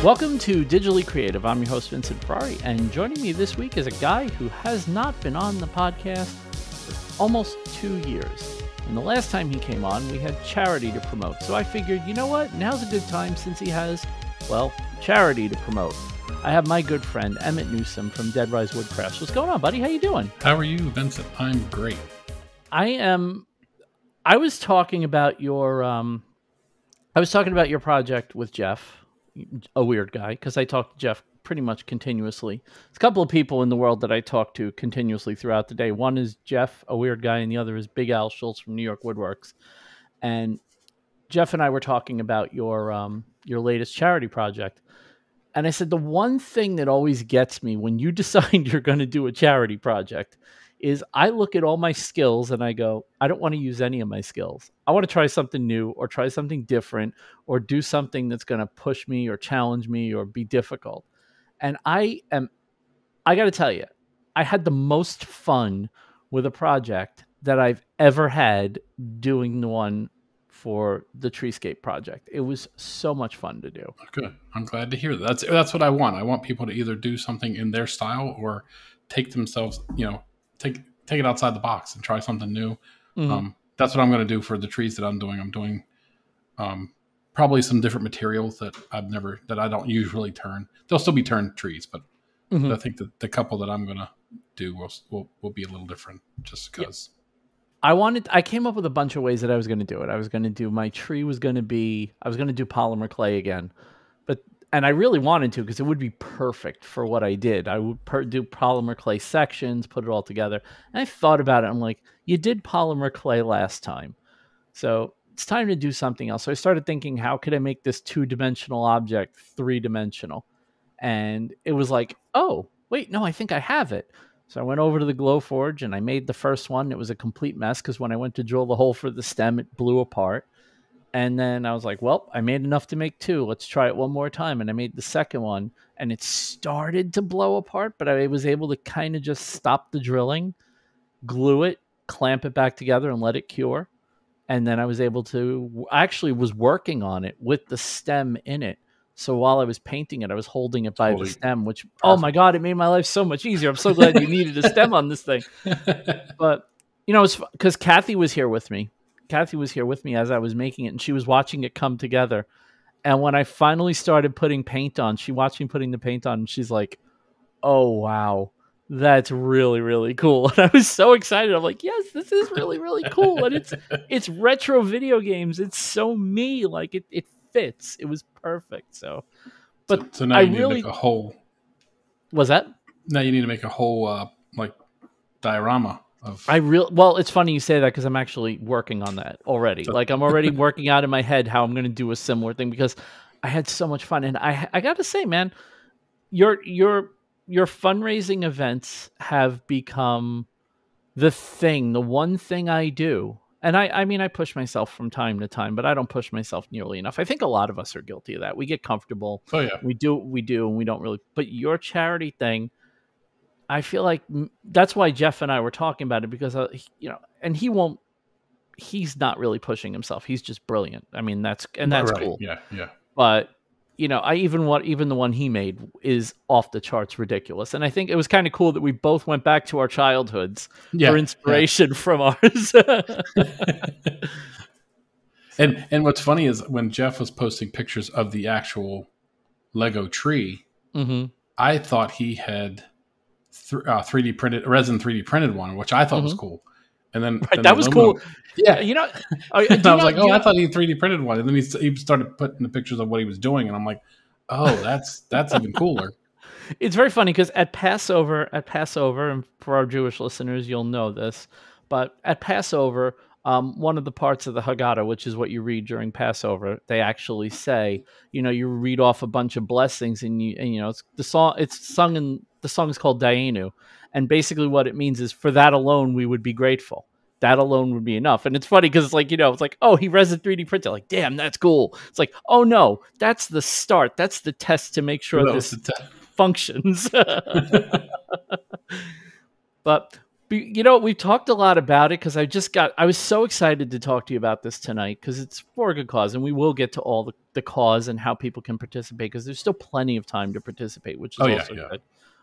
Welcome to Digitally Creative. I'm your host, Vincent Ferrari, and joining me this week is a guy who has not been on the podcast for almost 2 years. And the last time he came on, we had charity to promote. So I figured, you know what? Now's a good time since he has, well, charity to promote. I have my good friend, Emmett Newsome from Deadrise Woodcrafts. What's going on, buddy? How you doing? How are you, Vincent? I'm great. I was talking about your project with Jeff, a weird guy, because I talk to Jeff pretty much continuously. There's a couple of people in the world that I talk to continuously throughout the day. One is Jeff, a weird guy, and the other is Big Al Schultz from New York Woodworks. And Jeff and I were talking about your latest charity project. And I said, the one thing that always gets me when you decide you're going to do a charity project is I look at all my skills and I go, I don't want to use any of my skills. I want to try something new or try something different or do something that's going to push me or challenge me or be difficult. And I got to tell you, I had the most fun with a project that I've ever had doing the one for the Treescape project. It was so much fun to do. Good. I'm glad to hear that. That's what I want. I want people to either do something in their style or take themselves, take it outside the box and try something new. Mm-hmm. That's what I'm going to do for the trees that I'm doing. I'm doing probably some different materials that I don't usually turn. They'll still be turned trees, but I think that the couple that I'm going to do will be a little different just because. Yeah. I came up with a bunch of ways that I was going to do it. I was going to do I was going to do polymer clay again, and I really wanted to because it would be perfect for what I did. I would do polymer clay sections, put it all together. And I thought about it. I'm like, you did polymer clay last time, so it's time to do something else. So I started thinking, how could I make this 2-dimensional object 3-dimensional? And it was like, oh, wait, no, I think I have it. So I went over to the Glowforge and I made the first one. It was a complete mess because when I went to drill the hole for the stem, it blew apart. And then I was like, well, I made enough to make 2. Let's try it one more time. And I made the second one and it started to blow apart, but I was able to kind of just stop the drilling, glue it, clamp it back together and let it cure. And then I was able to, I actually was working on it with the stem in it. So while I was painting it, I was holding it by the stem, which, oh my God, it made my life so much easier. I'm so glad you needed a stem on this thing. But, it's because Kathy was here with me. Kathy was here with me as I was making it, and she was watching it come together. And when I finally started putting paint on, she watched me putting the paint on, and she's like, oh, wow, that's really, really cool. And I was so excited. I'm like, yes, this is really, really cool. And it's retro video games. It's so me. Like, it fits. It was perfect. So now you need to make a whole. Was that? Now you need to make a whole diorama of. Well, it's funny you say that because I'm actually working on that already. Like I'm already working out in my head how I'm going to do a similar thing because I had so much fun. And I got to say, man, your fundraising events have become the one thing I do. And I mean, I push myself from time to time, but I don't push myself nearly enough. I think a lot of us are guilty of that. We get comfortable. Oh, yeah. We do, and we don't really. But your charity thing, I feel like that's why Jeff and I were talking about it because, and he's not really pushing himself. He's just brilliant. I mean, that's right. Cool. Yeah, yeah. But even the one he made is off the charts ridiculous. And I think it was kind of cool that we both went back to our childhoods for inspiration from ours. And what's funny is when Jeff was posting pictures of the actual Lego tree, I thought he had 3D printed, resin 3D printed one, which I thought was cool. And then that was cool. Yeah, I was like, I thought he 3D printed one, and then he started putting the pictures of what he was doing, and I'm like, oh, that's even cooler. It's very funny because at Passover, and for our Jewish listeners, you'll know this, but at Passover, one of the parts of the Haggadah, which is what you read during Passover, they actually say, you read off a bunch of blessings, and it's the song. It's sung in the song is called Dayenu, and basically what it means is for that alone we would be grateful. That alone would be enough. And it's funny because it's like, it's like, oh, he resin 3D printed. Like, damn, that's cool. It's like, oh no, that's the start. That's the test to make sure this functions. But You know, we've talked a lot about it because I was so excited to talk to you about this tonight because it's for a good cause, and we will get to all the cause and how people can participate because there's still plenty of time to participate, which is also good.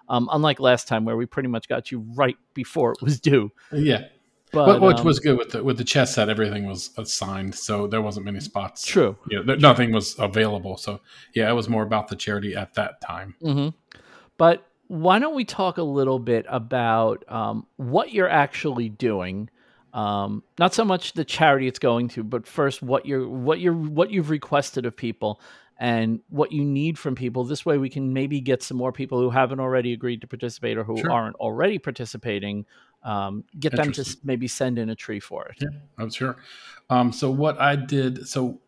Unlike last time where we pretty much got you right before it was due. Yeah. But which was good with the chess set. Everything was assigned, so there wasn't many spots. True. Nothing was available. So yeah, it was more about the charity at that time. Mm-hmm. But why don't we talk a little bit about what you're actually doing? Not so much the charity it's going to, but first what you've requested of people and what you need from people. This way we can maybe get some more people who haven't already agreed to participate or who aren't already participating. Get them to maybe send in a tree for it. Yeah, I'm sure. So what I did, so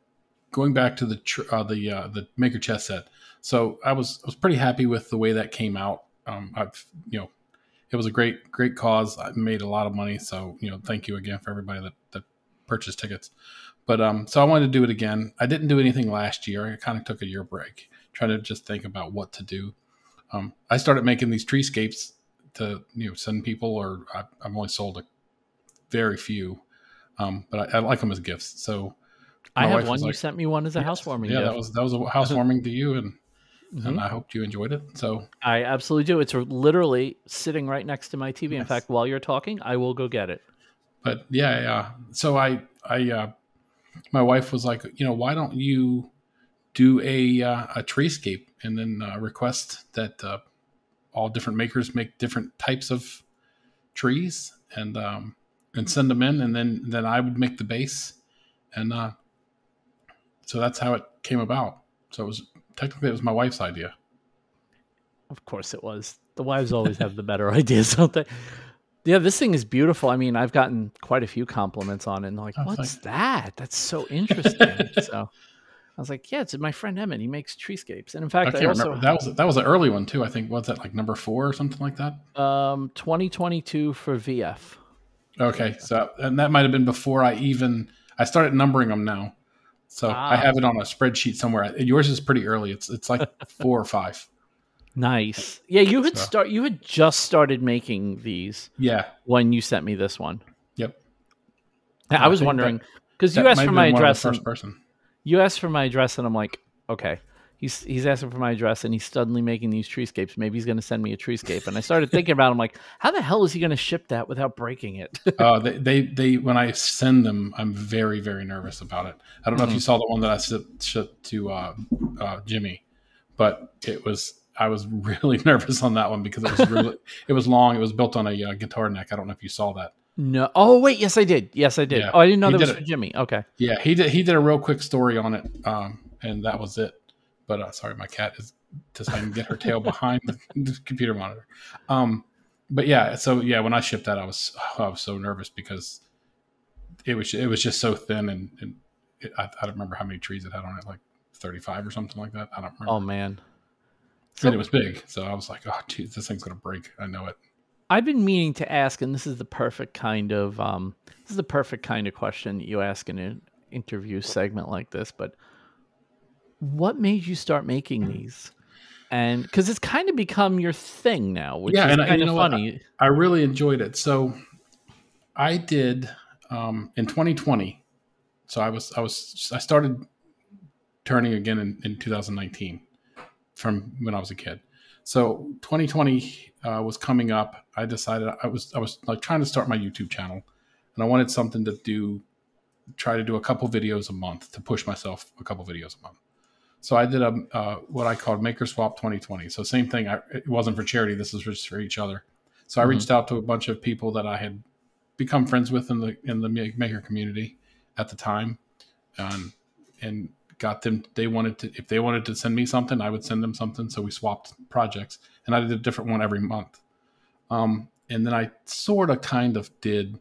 going back to the Maker chess set, so I was pretty happy with the way that came out. It was a great cause. I made a lot of money, so thank you again for everybody that purchased tickets. But so I wanted to do it again. I didn't do anything last year. I kind of took a year break, trying to just think about what to do. I started making these treescapes to send people, or I've only sold a very few, but I like them as gifts. So I have one. You sent me one as a housewarming. Yeah, gift. that was a housewarming to you, and I hoped you enjoyed it. So I absolutely do. It's literally sitting right next to my TV. In fact, while you're talking, I will go get it. But yeah. So I my wife was like, why don't you do a treescape and then request that all different makers make different types of trees and send them in, and then I would make the base, and so that's how it came about. So it was my wife's idea. Of course it was. The wives always have the better ideas, don't they? Yeah, this thing is beautiful. I mean, I've gotten quite a few compliments on it. And like, what's that? That's so interesting. So I was like, yeah, it's my friend Emmett. He makes treescapes. And in fact, I also remember. That was an early one too. I think, was that like number 4 or something like that? 2022 for VF. Okay, so and that might have been before I started numbering them now. So I have it on a spreadsheet somewhere. Yours is pretty early. It's like 4 or 5. Nice. Yeah, you had just started making these. Yeah. When you sent me this one. Yep. I was wondering because you asked for my address. First person. You asked for my address, and I'm like, okay. He's asking for my address, and he's suddenly making these treescapes. Maybe he's going to send me a treescape. And I started thinking about it. I'm like, how the hell is he going to ship that without breaking it? They when I send them, I'm very, very nervous about it. I don't know if you saw the one that I shipped to Jimmy, but I was really nervous on that one because it was long. It was built on a guitar neck. I don't know if you saw that. No. Oh wait, yes I did. Yeah. Oh, I didn't know that was for Jimmy. Okay. Yeah, he did a real quick story on it, and that was it. But sorry, my cat is deciding to get her tail behind the computer monitor. But yeah, so yeah, when I shipped that, I was so nervous because it was just so thin, and I don't remember how many trees it had on it, like 35 or something like that. I don't remember. Oh man. And it was big, so I was like, oh geez, this thing's gonna break. I know it. I've been meaning to ask, and this is the perfect kind of question that you ask in an interview segment like this, but what made you start making these? And because it's kind of become your thing now, which is kind of funny. I really enjoyed it. So I did in 2020. So I started turning again in 2019 from when I was a kid. So 2020 was coming up. I decided I was like trying to start my YouTube channel, and I wanted something to try to do a couple videos a month to push myself a couple videos a month. So I did what I called Maker Swap 2020. So same thing. It wasn't for charity. This was just for each other. So I reached out to a bunch of people that I had become friends with in the maker community at the time, and got them. If they wanted to send me something, I would send them something. So we swapped projects, and I did a different one every month. And then I sort of kind of did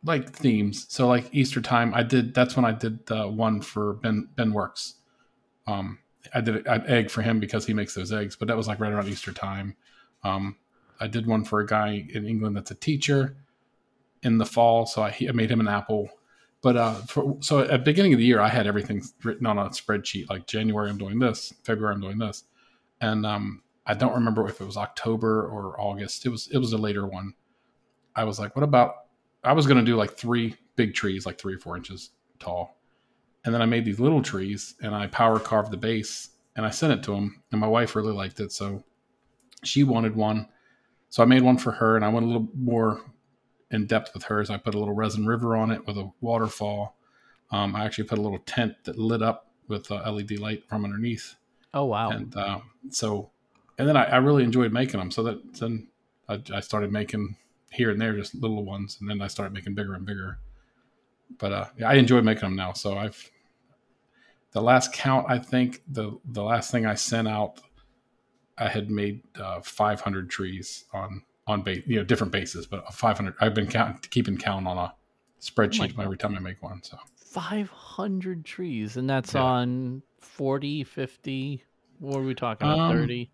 like themes. So like Easter time, that's when I did the one for Ben Works. I did an egg for him because he makes those eggs, but that was like right around Easter time. I did one for a guy in England that's a teacher in the fall. So I made him an apple. But so at the beginning of the year, I had everything written on a spreadsheet. Like January, I'm doing this. February, I'm doing this. And I don't remember if it was October or August. It was a later one. I was like, what about, I was going to do like 3 big trees, like 3 or 4 inches tall. And then I made these little trees and I power carved the base and I sent it to him. And my wife really liked it. So she wanted one. So I made one for her and I went a little more in depth with hers. I put a little resin river on it with a waterfall. I actually put a little tent that lit up with a LED light from underneath. Oh, wow. And and then I really enjoyed making them. So then I started making here and there just little ones. And then I started making bigger and bigger. But I enjoy making them now. So the last count, I think the last thing I sent out, I had made 500 trees on base, different bases, but 500. I've been keeping count on a spreadsheet every time I make one. So 500 trees, and that's on 40, 50. What are we talking about? 30.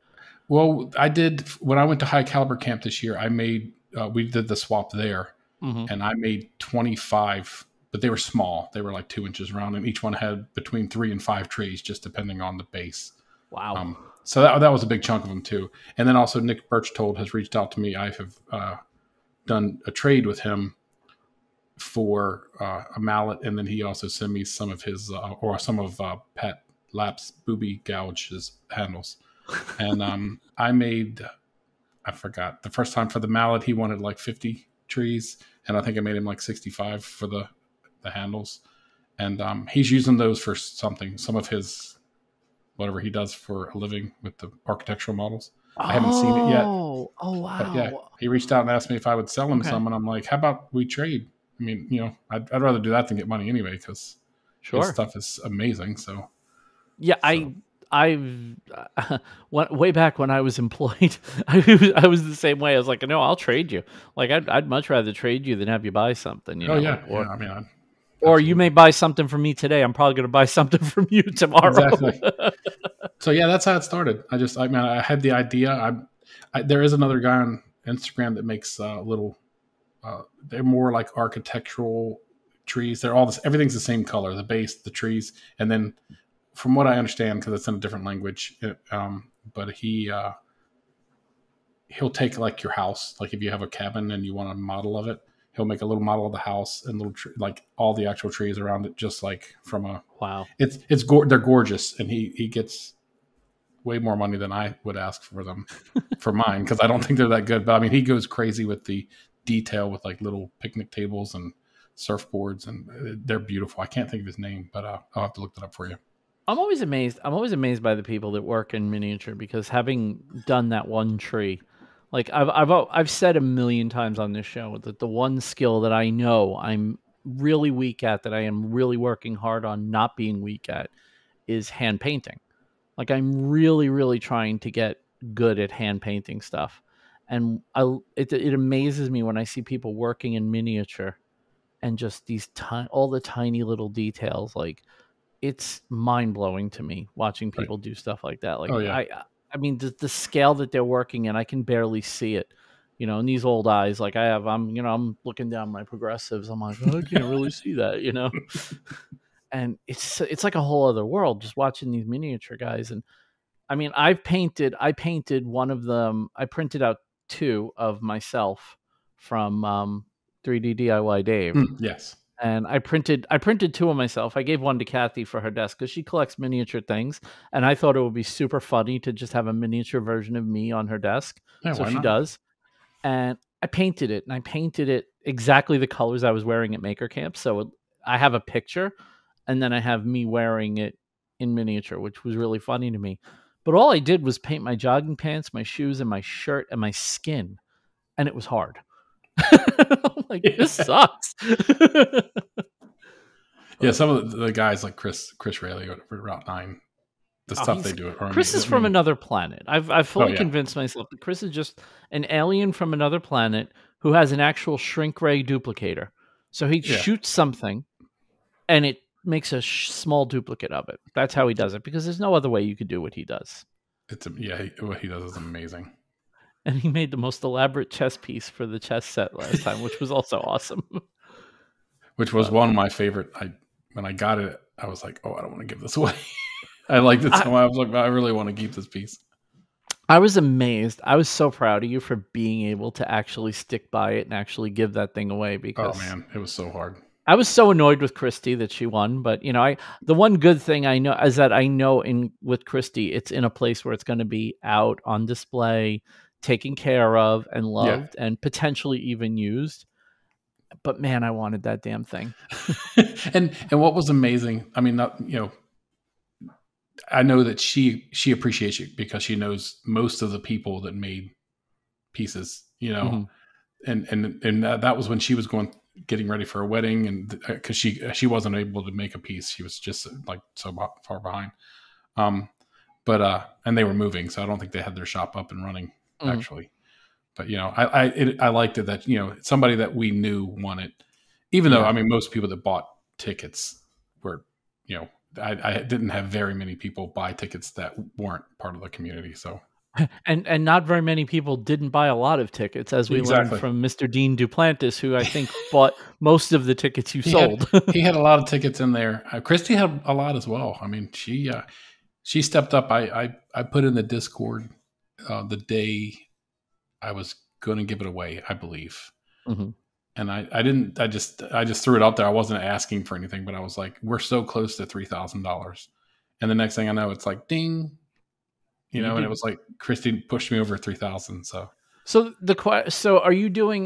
Well, I did when I went to High Caliber Camp this year. I made we did the swap there, and I made 25. But they were small. They were like 2 inches round, and each one had between 3 and 5 trees, just depending on the base. Wow. So that was a big chunk of them too. And then also Nick Birchtold has reached out to me. I have done a trade with him for a mallet, and then he also sent me some of his or some of Pat Lapp's booby gouges handles. And I forgot the first time for the mallet he wanted like 50 trees, and I think I made him like 65 for the handles. And he's using those for something, some of his whatever he does for a living with the architectural models. I haven't seen it yet. Oh, wow. But yeah, he reached out and asked me if I would sell him some, and I'm like, how about we trade? I mean, I'd rather do that than get money anyway, because his stuff is amazing. So yeah, I've way back when I was employed, I was the same way. I was like, no, I'll trade you. Like, I'd much rather trade you than have you buy something. Or you may buy something from me today. I'm probably going to buy something from you tomorrow. Exactly. So yeah, that's how it started. I had the idea. There is another guy on Instagram that makes little. They're more like architectural trees. Everything's the same color: the base, the trees, and then, from what I understand, because it's in a different language, but he'll take like your house, like if you have a cabin and you want a model of it. He'll make a little model of the house and like all the actual trees around it, just like from a wow. They're gorgeous, and he gets way more money than I would ask for them for mine, because I don't think they're that good. But I mean, he goes crazy with the detail with like little picnic tables and surfboards, and they're beautiful. I can't think of his name, but I'll have to look that up for you. I'm always amazed by the people that work in miniature, because having done that one tree. Like I've said a million times on this show that the one skill that I know I'm really weak at, that I am really working hard on not being weak at, is hand painting. Like I'm really, really trying to get good at hand painting stuff. And it amazes me when I see people working in miniature and just all the tiny little details. Like, it's mind blowing to me watching people do stuff like that. Like, I mean, the scale that they're working in, I can barely see it, in these old eyes. Like I'm looking down my progressives. I'm like, oh, I can't really see that, and it's like a whole other world just watching these miniature guys. And I mean, I painted one of them. I printed out 2 of myself from 3D DIY Dave. Yes. And I printed 2 of myself. I gave one to Kathy for her desk because she collects miniature things, and I thought it would be super funny to just have a miniature version of me on her desk. Yeah, so she does. And I painted it exactly the colors I was wearing at Maker Camp. So I have a picture, and then I have me wearing it in miniature, which was really funny to me. But all I did was paint my jogging pants, my shoes, and my shirt, and my skin, and it was hard. I'm like, this sucks. Yeah, some of the guys like Chris Rayleigh over Route 9, the stuff they do. Chris is from another planet. I've fully convinced myself that Chris is just an alien from another planet who has an actual shrink ray duplicator. So he shoots something, and it makes a small duplicate of it. That's how he does it, because there's no other way you could do what he does. What he does is amazing. And he made the most elaborate chess piece for the chess set last time, which was also awesome. Which was one of my favorite. When I got it, I was like, oh, I don't want to give this away. I liked it so much. I was like, I really want to keep this piece. I was amazed. I was so proud of you for being able to actually stick by it and actually give that thing away, Oh because man, it was so hard. I was so annoyed with Christy that she won. But the one good thing I know is that I know with Christy, it's in a place where it's going to be out on display, taken care of and Yeah. loved, and potentially even used. But man, I wanted that damn thing. and what was amazing, I mean, not, I know that she appreciates you because she knows most of the people that made pieces, Mm-hmm. and that was when she was getting ready for a wedding, and because she wasn't able to make a piece, she was just like so far behind. And they were moving, so I don't think they had their shop up and running actually. But I liked it that somebody that we knew won it, even though I mean most people that bought tickets were I didn't have very many people buy tickets that weren't part of the community. So and not very many people didn't buy a lot of tickets, as we learned from Mr. Dean Duplantis, who I think bought most of the tickets you sold. He had a lot of tickets in there. Christy had a lot as well. I mean, she stepped up. I put in the Discord the day I was going to give it away, I believe. Mm-hmm. And I just threw it out there. I wasn't asking for anything, but I was like, we're so close to $3,000. And the next thing I know, it's like, ding, and it was like, Christy pushed me over 3,000. So are you doing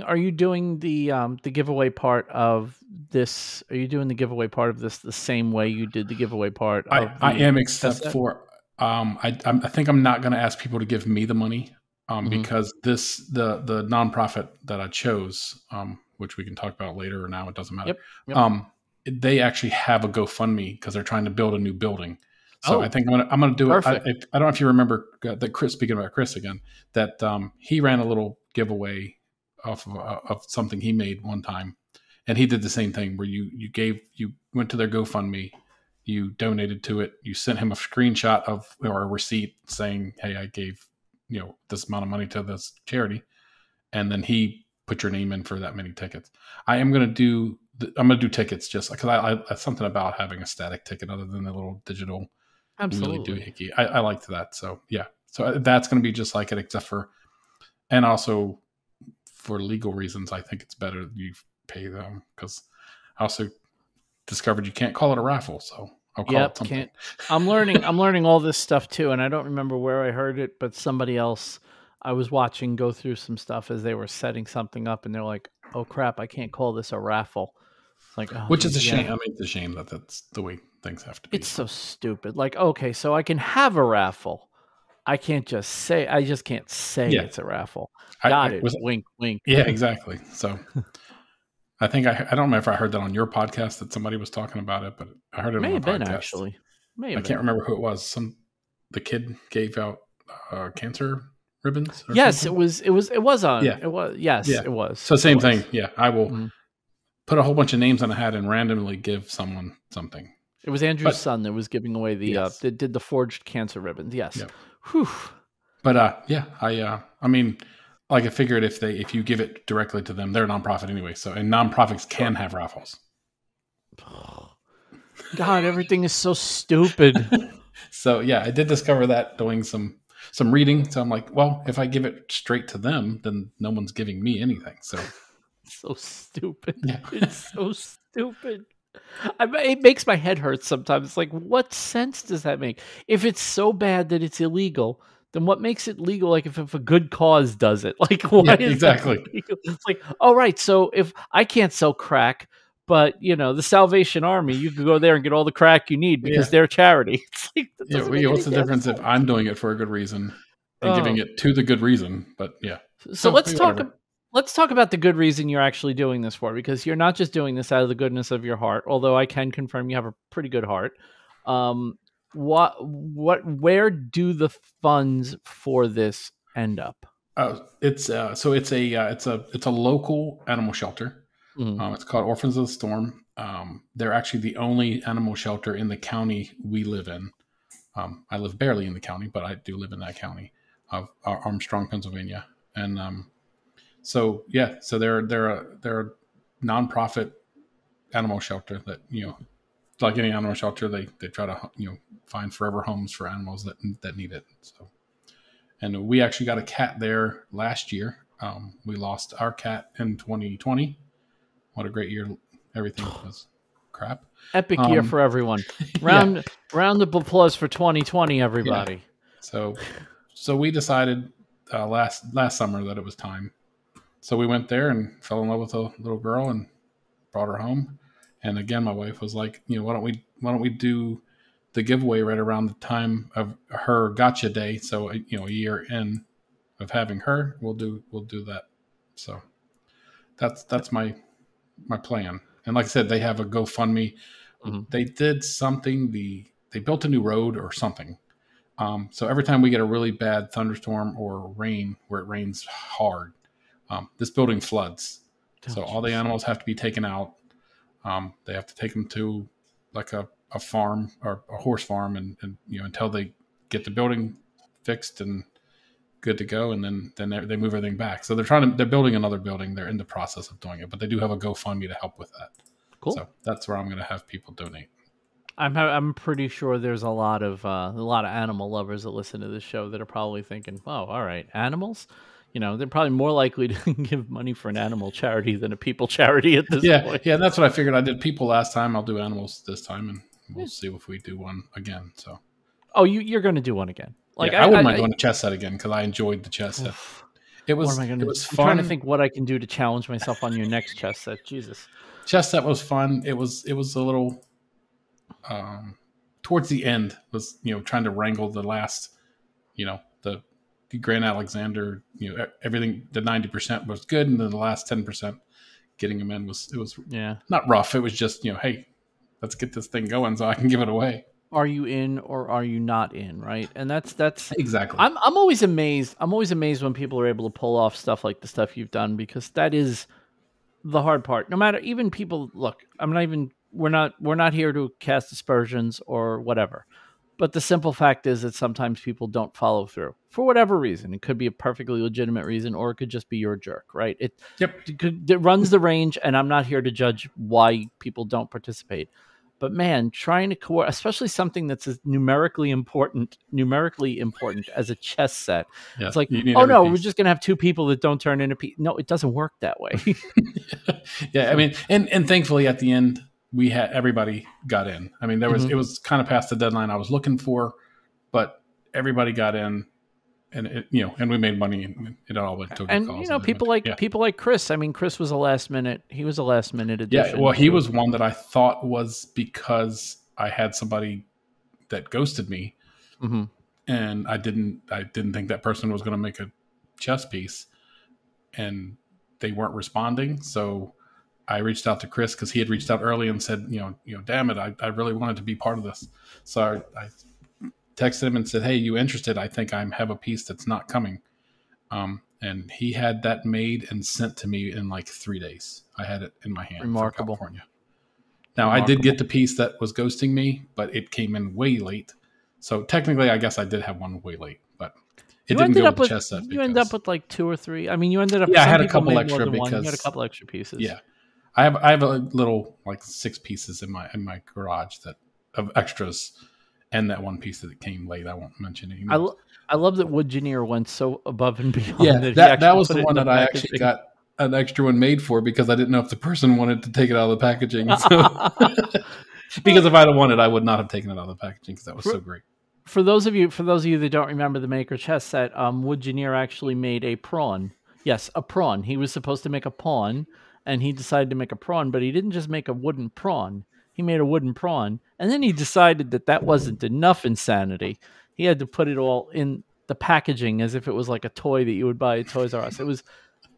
the giveaway part of this? Are you doing the giveaway part of this the same way you did the giveaway part? I am, except for I think I'm not going to ask people to give me the money because the nonprofit that I chose, which we can talk about later or now, it doesn't matter. Yep. They actually have a GoFundMe because they're trying to build a new building. So I think I'm gonna do it. I don't know if you remember that Chris. Speaking about Chris again, that he ran a little giveaway of something he made one time, and he did the same thing where you went to their GoFundMe, you donated to it, you sent him a screenshot of or a receipt saying, "Hey, I gave this amount of money to this charity," and then he put your name in for that many tickets. I'm gonna do tickets just because I something about having a static ticket other than the little digital. Absolutely. Really doohickey. I liked that. So yeah. So that's going to be just like it, except for, and also for legal reasons, I think it's better that you pay them because I also discovered you can't call it a raffle. So I'll call it something. I'm learning all this stuff too. And I don't remember where I heard it, but somebody else I was watching go through some stuff as they were setting something up, and they're like, oh crap, I can't call this a raffle. It's like, which is a shame. I mean, it's a shame that that's the way things have to be. It's so stupid. Like, okay, so I can have a raffle. I just can't say it's a raffle. Got it. Wink, wink. Yeah, exactly. So I think I don't remember if I heard that on your podcast that somebody was talking about it, but I heard it on my podcast. Actually. I can't remember who it was. The kid gave out cancer ribbons. Yes, something? it was on. Yeah. It was. Yes, yeah. It was. So same thing. Yeah, I will put a whole bunch of names on a hat and randomly give someone something. It was Andrew's son that was giving away that did the forged cancer ribbons. Yes. Yep. Whew. But I mean, like I figured if you give it directly to them, they're a nonprofit anyway. So and nonprofits can have raffles. God, everything is so stupid. So yeah, I did discover that doing some reading. So I'm like, well, if I give it straight to them, then no one's giving me anything. So so stupid. Yeah. It's so stupid. It makes my head hurt sometimes. It's like, what sense does that make? If it's so bad that it's illegal, then what makes it legal? Like if a good cause does it, like why is exactly? That illegal? It's like, all right, so if I can't sell crack, but the Salvation Army, you can go there and get all the crack you need because they're charity. It's like, what's the difference if I'm doing it for a good reason and giving it to the good reason? But yeah. So let's talk. Let's talk about the good reason you're actually doing this for, because you're not just doing this out of the goodness of your heart, although I can confirm you have a pretty good heart. Where do the funds for this end up? It's a local animal shelter. Mm-hmm. It's called Orphans of the Storm. They're actually the only animal shelter in the county we live in. I live barely in the county, but I do live in that county of Armstrong, Pennsylvania, and so they're a nonprofit animal shelter that like any animal shelter they try to find forever homes for animals that need it. So And we actually got a cat there last year. We lost our cat in 2020. What a great year. Everything was crap. Epic year for everyone. Round of applause for 2020, everybody. Yeah. So we decided last summer that it was time. So we went there and fell in love with a little girl and brought her home. And again, my wife was like, why don't we do the giveaway right around the time of her gotcha day? So a year in of having her, we'll do that. So that's my plan. And like I said, they have a GoFundMe. Mm-hmm. They did something. They built a new road or something. So every time we get a really bad thunderstorm or rain, where it rains hard, this building floods. So all the animals have to be taken out. They have to take them to like a farm or a horse farm, and until they get the building fixed and good to go, and then they move everything back. So they're building another building. They're in the process of doing it, but they do have a GoFundMe to help with that. Cool. So that's where I'm going to have people donate. I'm pretty sure there's a lot of animal lovers that listen to this show that are probably thinking, "Oh, all right, animals." They're probably more likely to give money for an animal charity than a people charity at this point. Yeah, that's what I figured. I did people last time. I'll do animals this time, and we'll see if we do one again. So, you're going to do one again? Like I wouldn't mind doing a chess set again because I enjoyed the chess set. It was fun. I'm trying to think what I can do to challenge myself on your next chess set. Jesus, chess set was fun. It was a little towards the end was trying to wrangle the last the Grand Alexander, everything, the 90% was good, and then the last 10% getting them in was not rough. It was just hey, let's get this thing going so I can give it away. Are you in or are you not in, right? And that's exactly. I'm always amazed. I'm always amazed when people are able to pull off stuff like the stuff you've done, because that is the hard part. No matter, even people, look, we're not here to cast aspersions or whatever. But the simple fact is that sometimes people don't follow through for whatever reason. It could be a perfectly legitimate reason, or it could just be your jerk, right? It runs the range, and I'm not here to judge why people don't participate. But man, trying to especially something that's as numerically important as a chess set. Yeah, it's like, oh no, we're just going to have two people that don't turn into people. No, it doesn't work that way. Yeah, I mean, and thankfully at the end, we had everybody got in. I mean, it was kind of past the deadline I was looking for, but everybody got in, and and we made money, and it all went to a good cause. And people like Chris. I mean, Chris was a last minute addition. Yeah, well, he was one that I thought was because I had somebody that ghosted me, and I didn't think that person was going to make a chess piece, and they weren't responding, so I reached out to Chris because he had reached out early and said, damn it, I really wanted to be part of this. So I texted him and said, hey, you interested? I think I have a piece that's not coming. And he had that made and sent to me in like 3 days. I had it in my hand. Remarkable. For California. Now, I did get the piece that was ghosting me, but it came in way late. So technically, I guess I did have one way late, but it didn't go with the chess set. You ended up with like 2 or 3. I mean, you ended up. Yeah, I had a couple extra because you had a couple extra pieces. Yeah. I have a little like 6 pieces in my garage of extras, and that one piece that came late. I won't mention anymore. I love that Wood Gineer went so above and beyond. Yeah, that was the one that I actually got an extra one made for because I didn't know if the person wanted to take it out of the packaging. So. Because if I'd have wanted, I would not have taken it out of the packaging because that was so great. For those of you that don't remember the Maker chess set, Wood Gineer actually made a prawn. Yes, a prawn. He was supposed to make a pawn. And he decided to make a prawn, but he didn't just make a wooden prawn. He made a wooden prawn. And then he decided that wasn't enough insanity. He had to put it all in the packaging as if it was like a toy that you would buy at Toys R Us. It was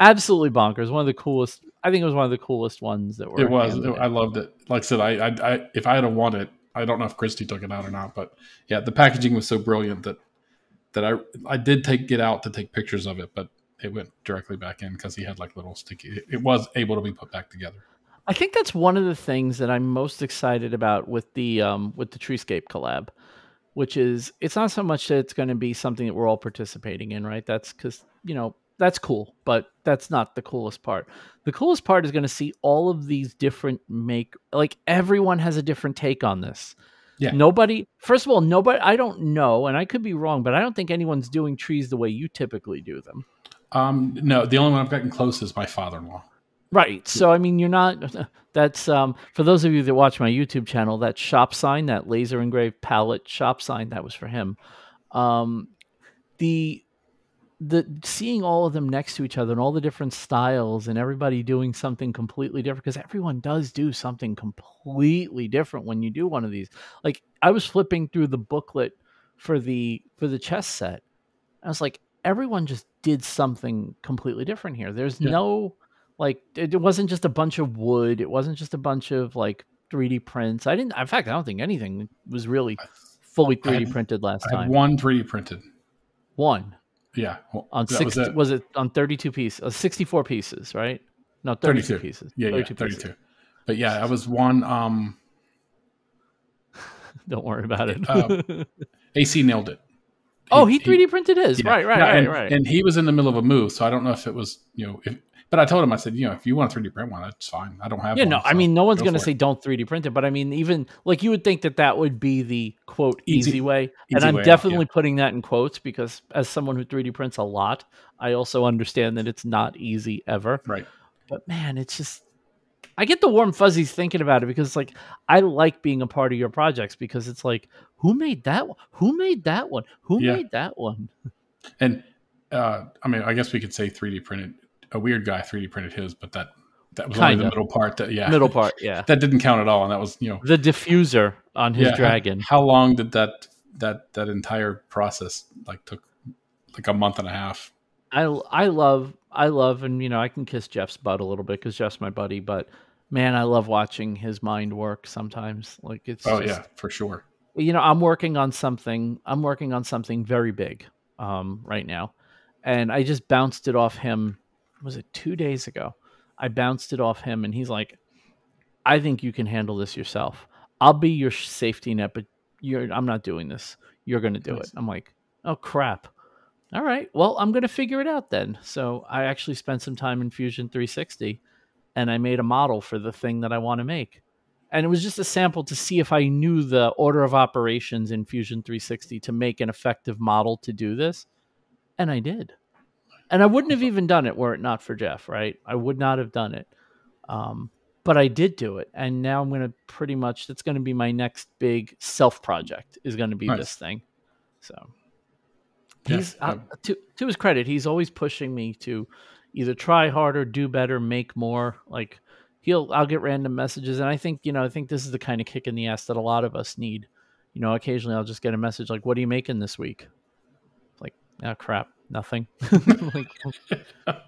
absolutely bonkers. One of the coolest. I think it was one of the coolest ones that were. It was. I loved it. Like I said, I if I had won it, I don't know if Christy took it out or not, but yeah, the packaging was so brilliant that I did get out to take pictures of it, but it went directly back in because he had like little sticky. It was able to be put back together. I think that's one of the things that I'm most excited about with the Treescape collab, which is it's not so much that it's going to be something that we're all participating in, right? That's because that's cool, but that's not the coolest part. The coolest part is going to see all of these different like everyone has a different take on this. Yeah. Nobody, first of all, nobody, I don't know, and I could be wrong, but I don't think anyone's doing trees the way you typically do them. No, the only one I've gotten close is my father-in-law. Right. So, I mean, you're not, that's, for those of you that watch my YouTube channel, that shop sign, that laser engraved palette shop sign, that was for him. The seeing all of them next to each other and all the different styles and everybody doing something completely different, because everyone does do something completely different when you do one of these. Like, I was flipping through the booklet for the chess set. I was like, everyone just did something completely different here. There's no, like, it wasn't just a bunch of wood. It wasn't just a bunch of like 3D prints. In fact, I don't think anything was really fully 3D printed last time. I had one 3D printed. One. Yeah. Well, on 60, was it on 32 pieces? 64 pieces, right? No, 32 pieces. Yeah, 32 Pieces. But yeah, I was one. Don't worry about it. AC nailed it. He 3D printed his. Yeah. Right. And he was in the middle of a move, so I don't know if it was, but I told him, I said, if you want to 3D print one, that's fine. I don't have one. Yeah, no, I mean, no one's going to say don't 3D print it, but I mean, even like you would think that would be the quote easy way. And I'm definitely putting that in quotes because as someone who 3D prints a lot, I also understand that it's not easy ever. Right. But man, it's just, I get the warm fuzzies thinking about it because like, I like being a part of your projects because it's like, who made that one? Who made that one? Who made that one? And I mean, I guess we could say 3D printed. A weird guy 3D printed his, but that was only the middle part. Middle part, yeah. That didn't count at all, and that was the diffuser on his dragon. How long did that entire process took like a month and a half? I love, and I can kiss Jeff's butt a little bit because Jeff's my buddy, but man, I love watching his mind work sometimes. Like it's yeah, for sure. I'm working on something very big right now, and I just bounced it off him. Was it 2 days ago? I bounced it off him and he's like, I think you can handle this yourself. I'll be your safety net, but I'm not doing this. You're going to do it. I'm like, oh crap. All right. Well, I'm going to figure it out then. So I actually spent some time in Fusion 360 and I made a model for the thing that I want to make. And it was just a sample to see if I knew the order of operations in Fusion 360 to make an effective model to do this. And I did. And I wouldn't have even done it were it not for Jeff, right? I would not have done it. But I did do it. And now I'm going to that's going to be my next big self project is going to be this thing. So he's, to his credit, he's always pushing me to either try harder, do better, make more. Like I'll get random messages. And I think this is the kind of kick in the ass that a lot of us need. Occasionally I'll just get a message like, what are you making this week? Like, oh crap. Nothing. Like,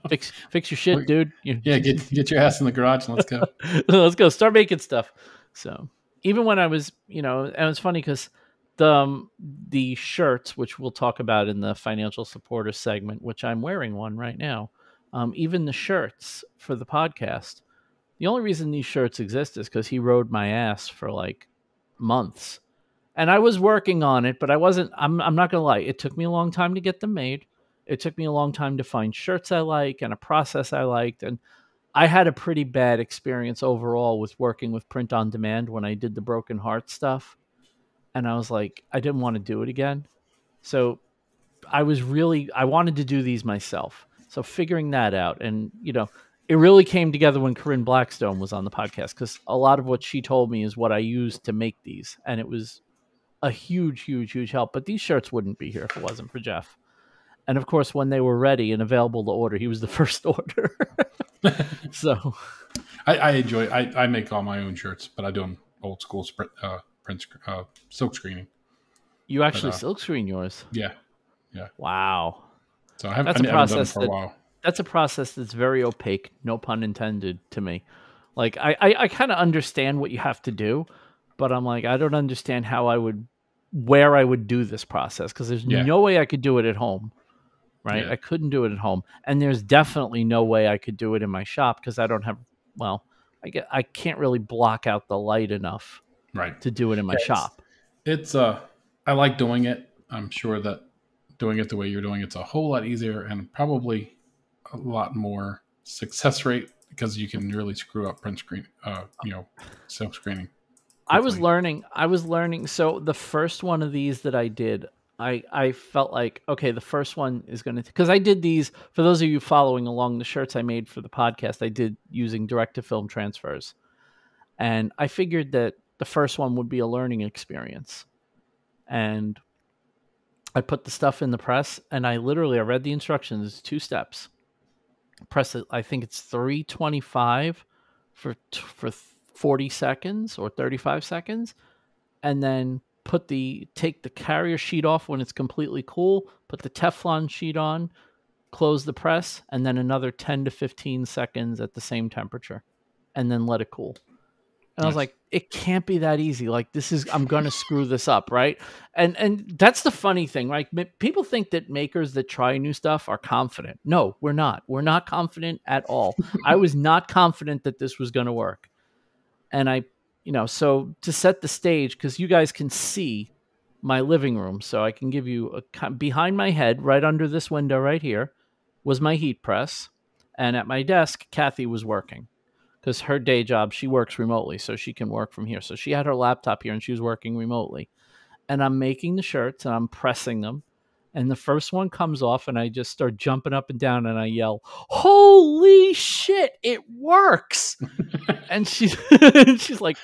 fix your shit, dude. Get your ass in the garage and let's go. Let's go. Start making stuff. So even when I was, and it's funny because the shirts, which we'll talk about in the financial supporter segment, which I'm wearing one right now, even the shirts for the podcast, the only reason these shirts exist is because he rode my ass for like months. And I was working on it, but I wasn't, I'm not going to lie. It took me a long time to get them made. It took me a long time to find shirts I like and a process I liked. And I had a pretty bad experience overall with working with print on demand when I did the Broken Heart stuff. And I was like, I didn't want to do it again. So I wanted to do these myself. So figuring that out and, it really came together when Corinne Blackstone was on the podcast because a lot of what she told me is what I used to make these. And it was a huge, huge, huge help. But these shirts wouldn't be here if it wasn't for Jeff. And of course, when they were ready and available to order, he was the first order. So I enjoy it. I make all my own shirts, but I do them old school print silk screening. You actually silk screen yours? Yeah. Wow. So I haven't done it for a while. That's a process that's very opaque, no pun intended, to me. Like I kind of understand what you have to do, but I'm like, I don't understand where I would do this process because there's no way I could do it at home. Right. Yeah. I couldn't do it at home. And there's definitely no way I could do it in my shop because I don't have, I can't really block out the light enough to do it in my shop. I like doing it. I'm sure that doing it the way you're doing it's a whole lot easier and probably a lot more success rate because you can really screw up print screen, silk screening. was quickly. learning. So the first one of these that I did, I felt like, okay, the first one is going to, because I did these, for those of you following along, the shirts I made for the podcast, I did using direct to film transfers. And I figured that the first one would be a learning experience. And I put the stuff in the press, and I read the instructions. It's 2 steps. Press it. I think it's 325 for 40 seconds or 35 seconds, and then take the carrier sheet off when it's completely cool. Put the Teflon sheet on. Close the press, and then another 10 to 15 seconds at the same temperature, and then let it cool. And I was like, it can't be that easy. Like, I'm going to screw this up, right? And that's the funny thing, right? People think that makers that try new stuff are confident. No, we're not. We're not confident at all. I was not confident that this was going to work. And so to set the stage, because you guys can see my living room, so I can give you behind my head, right under this window right here, was my heat press. And at my desk, Kathy was working. Because her day job, she works remotely, so she can work from here. So she had her laptop here, and she was working remotely. And I'm making the shirts, and I'm pressing them. And the first one comes off, and I just start jumping up and down, and I yell, "Holy shit, it works!" And she's like,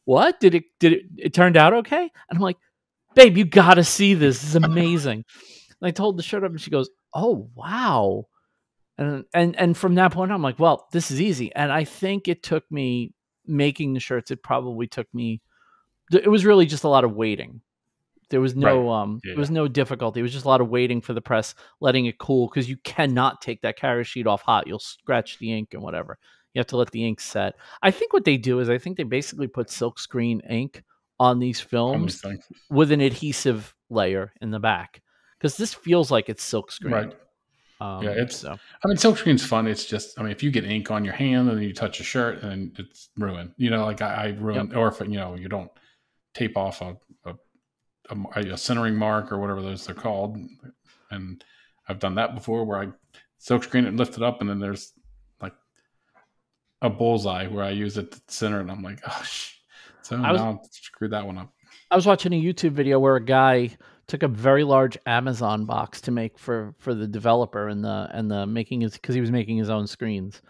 "What? It turned out okay?" And I'm like, "Babe, you got to see this. This is amazing." And I told the shirt up, and she goes, "Oh, wow." And from that point on, I'm like, well, this is easy. And I think it took me making the shirts. It probably took me. It was really just a lot of waiting. There was no There was no difficulty. It was just a lot of waiting for the press, letting it cool, because you cannot take that carrier sheet off hot. You'll scratch the ink and whatever. You have to let the ink set. I think what they do is I think they basically put silkscreen ink on these films with an adhesive layer in the back, because this feels like it's silkscreen. Right. I mean, silkscreen's fun. It's just, I mean, if you get ink on your hand and then you touch a shirt, and it's ruined. Like I ruined, or if you don't tape off a centering mark or whatever they're called, and I've done that before where I silkscreen it and lift it up, and then there's like a bullseye where I use it to center, and I'm like, oh, so now I screwed that one up. I was watching a YouTube video where a guy took a very large Amazon box to make for the developer and the making because he was making his own screens,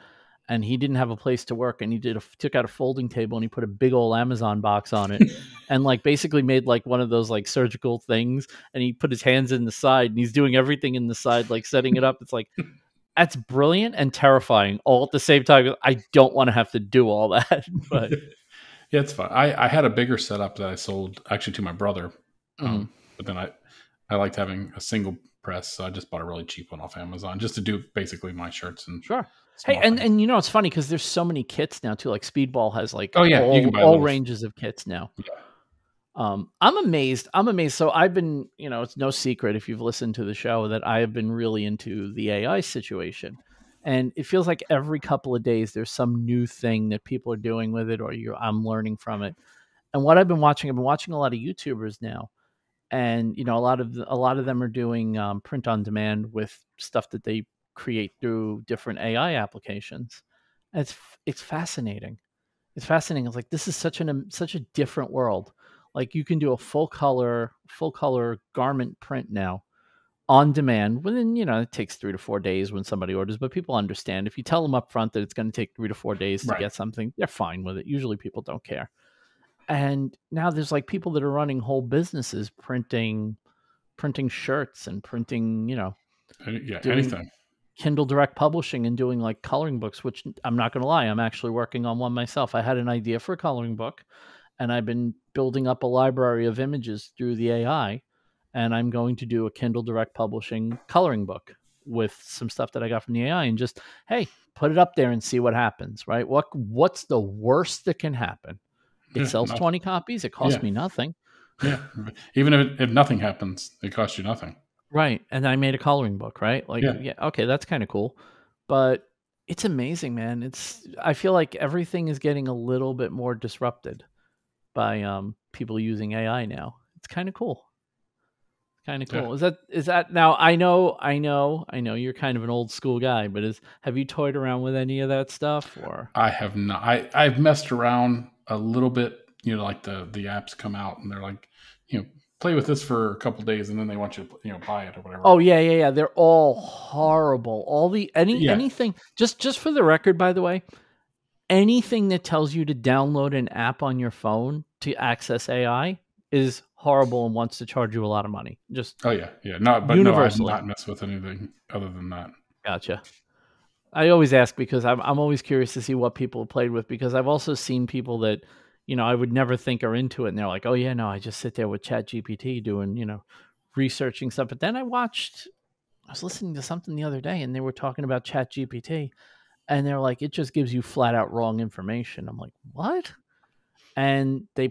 and he didn't have a place to work, and he took out a folding table and he put a big old Amazon box on it, and like basically made like one of those like surgical things, and he put his hands in the side, and he's doing everything in the side, like setting it up. It's like, that's brilliant and terrifying all at the same time. I don't want to have to do all that, but yeah, it's fun. I had a bigger setup that I sold actually to my brother. But then I liked having a single press, so I just bought a really cheap one off Amazon just to do basically my shirts and sure. Hey, and it's funny because there's so many kits now too. Like Speedball has like you can buy all ranges of kits now. Yeah. I'm amazed. So I've been, it's no secret if you've listened to the show that I have been really into the AI situation, and it feels like every couple of days there's some new thing that people are doing with it, or I'm learning from it. And what I've been watching a lot of YouTubers now. And a lot of them are doing print on demand with stuff that they create through different AI applications. And it's fascinating. It's fascinating. It's like this is such a different world. Like you can do a full color garment print now on demand. Within it takes 3 to 4 days when somebody orders, but people understand if you tell them up front that it's going to take 3 to 4 days to get something, they're fine with it. Usually people don't care. And now there's like people that are running whole businesses printing shirts and printing, anything. Kindle Direct Publishing and doing like coloring books, which I'm not going to lie, I'm actually working on one myself. I had an idea for a coloring book, and I've been building up a library of images through the AI, and I'm going to do a Kindle Direct Publishing coloring book with some stuff that I got from the AI, and just, hey, put it up there and see what happens, right? What's the worst that can happen? It sells 20 copies. It costs me nothing. Yeah. Even if nothing happens, it costs you nothing. Right. And I made a coloring book, right? Like, okay, that's kind of cool. But it's amazing, man. I feel like everything is getting a little bit more disrupted by people using AI now. It's kind of cool. Kind of cool. Yeah. Is that now? I know you're kind of an old school guy, but have you toyed around with any of that stuff? Or I have not. I've messed around a little bit like the apps come out and they're like, play with this for a couple of days and then they want you to buy it or whatever. Oh yeah. They're all horrible. All the anything. Just for the record, by the way, anything that tells you to download an app on your phone to access AI is horrible and wants to charge you a lot of money. Just universally. No, I do not mess with anything other than that. Gotcha. I always ask because I'm always curious to see what people have played with, because I've also seen people that, I would never think are into it, and they're like, oh yeah, no, I just sit there with ChatGPT doing, researching stuff. But then I was listening to something the other day and they were talking about ChatGPT and they're like, it just gives you flat out wrong information. I'm like, what? And they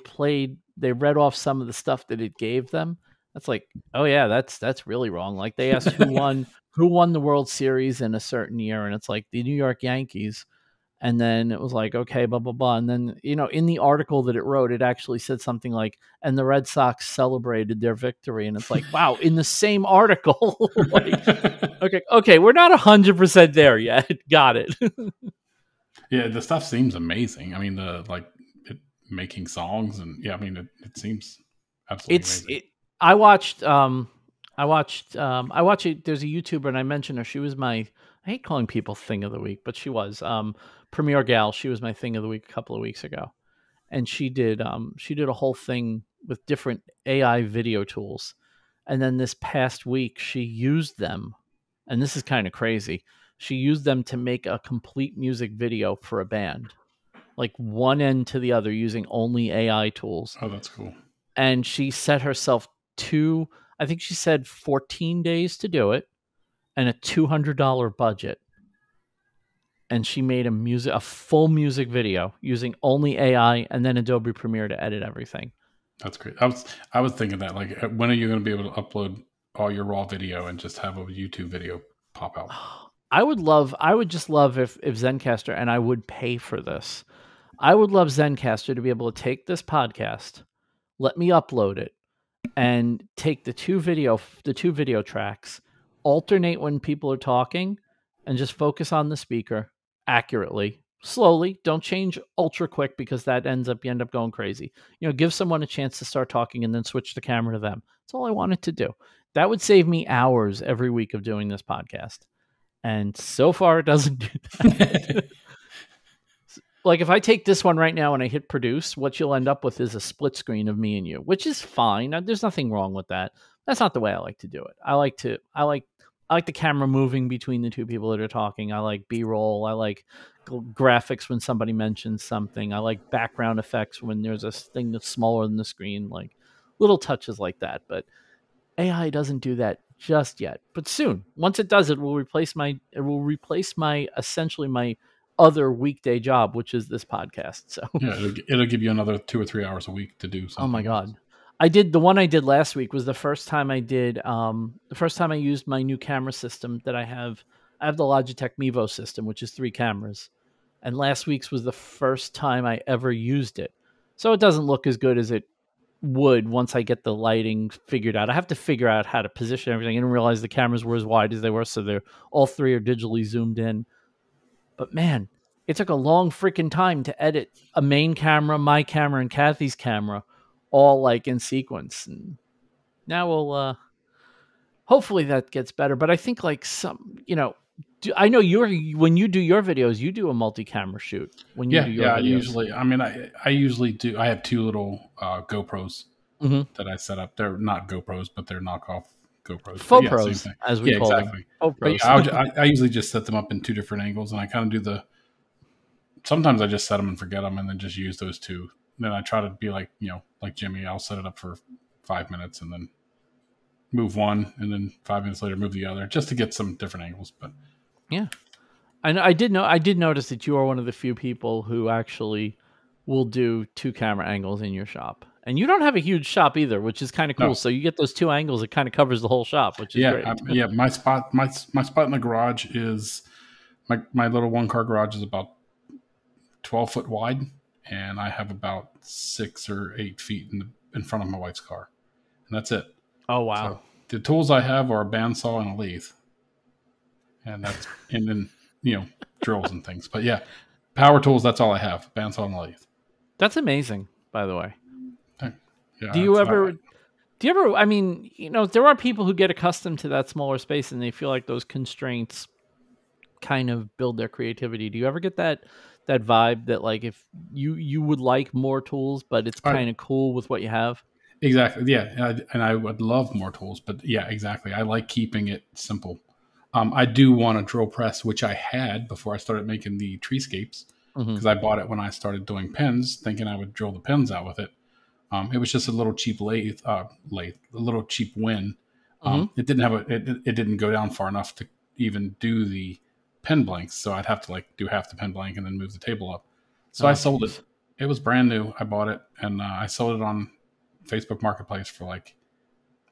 read off some of the stuff that it gave them. That's like, oh yeah, that's really wrong. Like they asked who won the World Series in a certain year, and it's like the New York Yankees. And then it was like, okay, blah, blah, blah. And then, in the article that it wrote, it actually said something like, and the Red Sox celebrated their victory. And it's like, wow, in the same article. Like, okay, we're not 100% there yet. Got it. Yeah, the stuff seems amazing. I mean, making songs and it seems absolutely amazing. I watched it. There's a YouTuber and I mentioned her. She was I hate calling people thing of the week, but she was Premier Gal. She was my thing of the week a couple of weeks ago. And she did a whole thing with different AI video tools. And then this past week she used them, and this is kind of crazy. She used them to make a complete music video for a band. Like one end to the other using only AI tools. Oh, that's cool. And she set herself I think she said 14 days to do it and a $200 budget. And she made a full music video using only AI and then Adobe Premiere to edit everything. That's great. I was thinking that, like, when are you going to be able to upload all your raw video and just have a YouTube video pop out? I would just love if Zencastr, and I would pay for this, I would love Zencastr to be able to take this podcast, let me upload it, and take the two video tracks, alternate when people are talking, and just focus on the speaker accurately, slowly. Don't change ultra quick because you end up going crazy. Give someone a chance to start talking and then switch the camera to them. That's all I wanted to do. That would save me hours every week of doing this podcast. And so far, it doesn't do that. Like if I take this one right now and I hit produce, what you'll end up with is a split screen of me and you, which is fine. There's nothing wrong with that. That's not the way I like to do it. I like the camera moving between the two people that are talking. I like B-roll. I like graphics when somebody mentions something. I like background effects when there's a thing that's smaller than the screen, like little touches like that. But AI doesn't do that just yet. But soon, once it does, it will replace my essentially my other weekday job, which is this podcast. So yeah, it'll give you another 2 or 3 hours a week to do something. Oh my God. The one I did last week was the first time I used my new camera system that I have. I have the Logitech Mevo system, which is 3 cameras. And last week's was the first time I ever used it. So it doesn't look as good as it would once I get the lighting figured out. I have to figure out how to position everything. I didn't realize the cameras were as wide as they were. So all 3 are digitally zoomed in. But man, it took a long freaking time to edit a main camera, my camera, and Kathy's camera all like in sequence. And now we'll hopefully that gets better. But I think like I know when you do your videos, you do a multi-camera shoot. When you do your videos. I usually do. I have 2 little GoPros that I set up. They're not GoPros, but they're knockoff GoPros. Faux pros, as we call them. Faux pros. I usually just set them up in 2 different angles, and I kind of do sometimes I just set them and forget them, and then just use those 2. Then I try to be like Jimmy. I'll set it up for 5 minutes, and then move one, and then 5 minutes later move the other, just to get some different angles. But yeah, I did notice that you are one of the few people who actually will do 2 camera angles in your shop. And you don't have a huge shop either, which is kind of cool. No. So you get those 2 angles, it kind of covers the whole shop, which is great. My spot in the garage is my little 1-car garage is about 12 foot wide, and I have about 6 or 8 feet in front of my wife's car, and that's it. Oh wow! So the tools I have are a bandsaw and a lathe, and then drills and things. But yeah, power tools. That's all I have: bandsaw and a lathe. That's amazing. by the way. Yeah, Do you ever? I mean, there are people who get accustomed to that smaller space and they feel like those constraints kind of build their creativity. Do you ever get that vibe that like if you would like more tools, but it's kind of cool with what you have? Exactly. Yeah. And I would love more tools, but yeah, exactly. I like keeping it simple. I do want a drill press, which I had before I started making the treescapes, because I bought it when I started doing pins, thinking I would drill the pins out with it. It was just a little cheap lathe, a little cheap win. It didn't have it didn't go down far enough to even do the pin blanks, so I'd have to like do half the pin blank and then move the table up. So I sold it. It was brand new. I bought it and I sold it on Facebook Marketplace for like,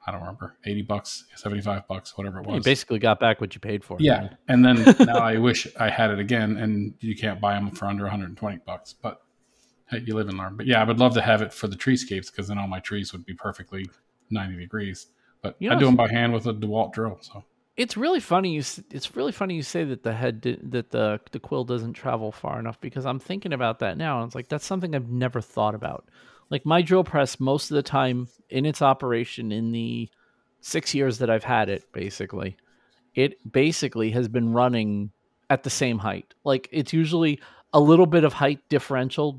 I don't remember, $80, $75, whatever it was. You basically got back what you paid for it. Yeah. Man. And then now I wish I had it again, and you can't buy them for under $120, but hey, you live and learn. But yeah, I would love to have it for the treescapes, because then all my trees would be perfectly 90 degrees. But I do them by hand with a DeWalt drill. So it's really funny. You say that the quill doesn't travel far enough, because I'm thinking about that now, and it's like that's something I've never thought about. Like my drill press, most of the time in its operation, in the 6 years that I've had it, it basically has been running at the same height. Like it's usually a little bit of height differential.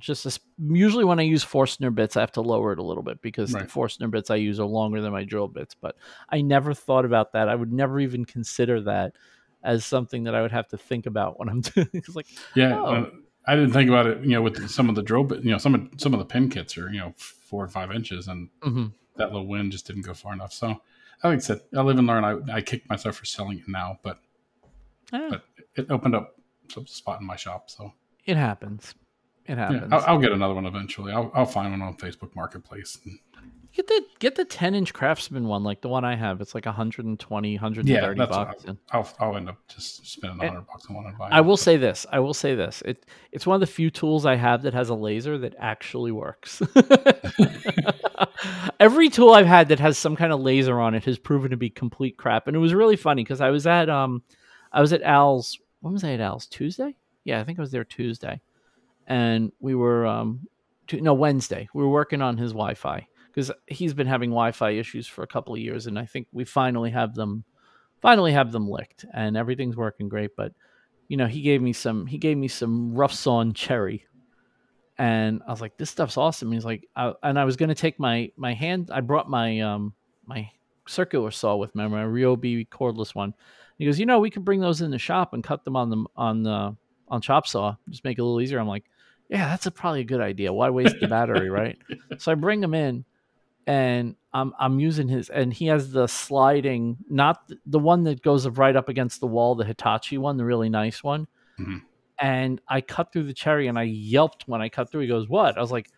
Usually when I use Forstner bits, I have to lower it a little bit, because the Forstner bits I use are longer than my drill bits. But I never thought about that. I would never even consider that as something that I would have to think about when I'm doing. It's like, I didn't think about it, with some of the drill bit, some of the pin kits are, 4 or 5 inches, and that little wind just didn't go far enough. So, like I said, I live and learn. I kick myself for selling it now, but it opened up a spot in my shop. So it happens. Yeah, I'll get another one eventually. I'll find one on Facebook Marketplace. Get the 10-inch Craftsman one, like the one I have. It's like $120, $130. I'll end up just spending $100 on one and buying. I will say this. It's one of the few tools I have that has a laser that actually works. Every tool I've had that has some kind of laser on it has proven to be complete crap. And it was really funny, because I was at Al's. When was I at Al's? Tuesday? Yeah, I think I was there Tuesday. And we were Wednesday. We were working on his Wi-Fi, because he's been having Wi-Fi issues for a couple of years, and I think we finally have them licked, and everything's working great. But he gave me some rough sawn cherry, and I was like, this stuff's awesome. And he's like, and I was going to take my hand. I brought my my circular saw with me, my Ryobi cordless one. And he goes, we could bring those in the shop and cut them on chop saw, just make it a little easier. I'm like, yeah, that's probably a good idea. Why waste the battery, right? So I bring them in, and I'm using his, and he has the sliding, not the one that goes right up against the wall, the Hitachi one, the really nice one. Mm-hmm. And I cut through the cherry, and I yelped when I cut through. He goes, "What?" I was like,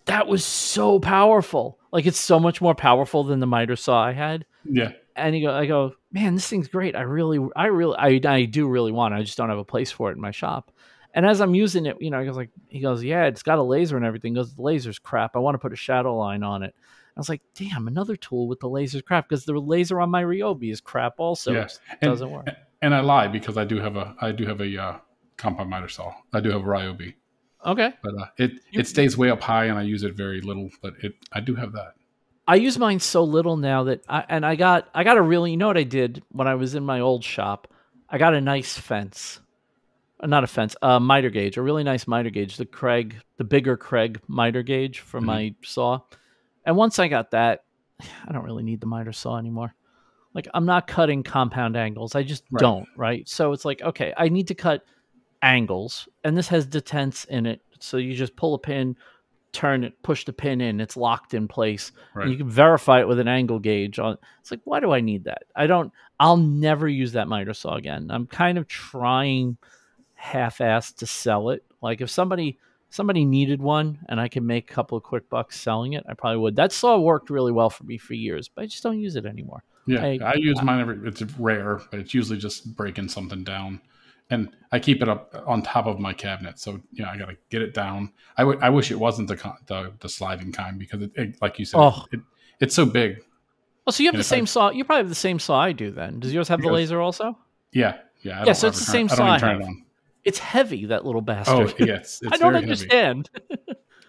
"That was so powerful! Like it's so much more powerful than the miter saw I had." Yeah. And I go, "Man, this thing's great. I do really want it. I just don't have a place for it in my shop." And as I'm using it, he goes, "Yeah, it's got a laser and everything." He goes, "The laser's crap. I want to put a shadow line on it." I was like, "Damn, another tool with the laser's crap," because the laser on my Ryobi is crap also. Yeah. It doesn't work. And I lie, because I do have a compound miter saw. I do have a Ryobi. Okay. But it stays way up high, and I use it very little. But I do have that. I use mine so little now that I got a really, what I did when I was in my old shop? I got a nice fence. Not a fence, a miter gauge, a really nice miter gauge, the bigger Craig miter gauge for my saw. And once I got that, I don't really need the miter saw anymore. Like, I'm not cutting compound angles. I just don't, right? So it's like, okay, I need to cut angles, and this has detents in it. So you just pull a pin, turn it, push the pin in, it's locked in place. Right. And you can verify it with an angle gauge on. It's like, why do I need that? I'll never use that miter saw again. I'm kind of trying half-assed to sell it. Like if somebody needed one and I could make a couple of quick bucks selling it, I probably would. That saw worked really well for me for years, but I just don't use it anymore. Yeah, I use mine it's rare, but it's usually just breaking something down. And I keep it up on top of my cabinet, so I got to get it down. I wish it wasn't the sliding kind, because it like you said, it's so big. Oh, so you have the same saw? You probably have the same saw I do. Then does yours have the laser also? Yeah. So it's the same saw I have. It's heavy, that little bastard. Oh, yes. I don't understand.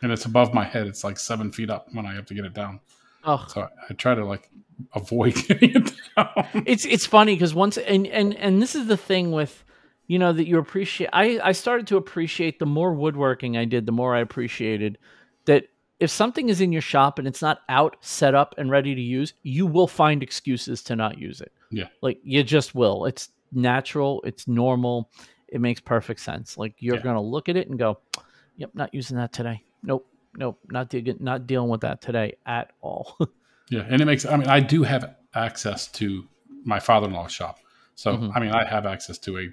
and it's above my head. It's like 7 feet up when I have to get it down. Oh, So I try to like avoid getting it down. it's funny because once and this is the thing with, that you appreciate. I started to appreciate the more woodworking I did, the more I appreciated that if something is in your shop and it's not out, set up, and ready to use, you will find excuses to not use it. Yeah. Like you just will. It's natural. It's normal. It makes perfect sense. Like you're going to look at it and go, yep, not using that today. Nope, not dealing with that today at all. Yeah, and I do have access to my father-in-law's shop. So, I have access to a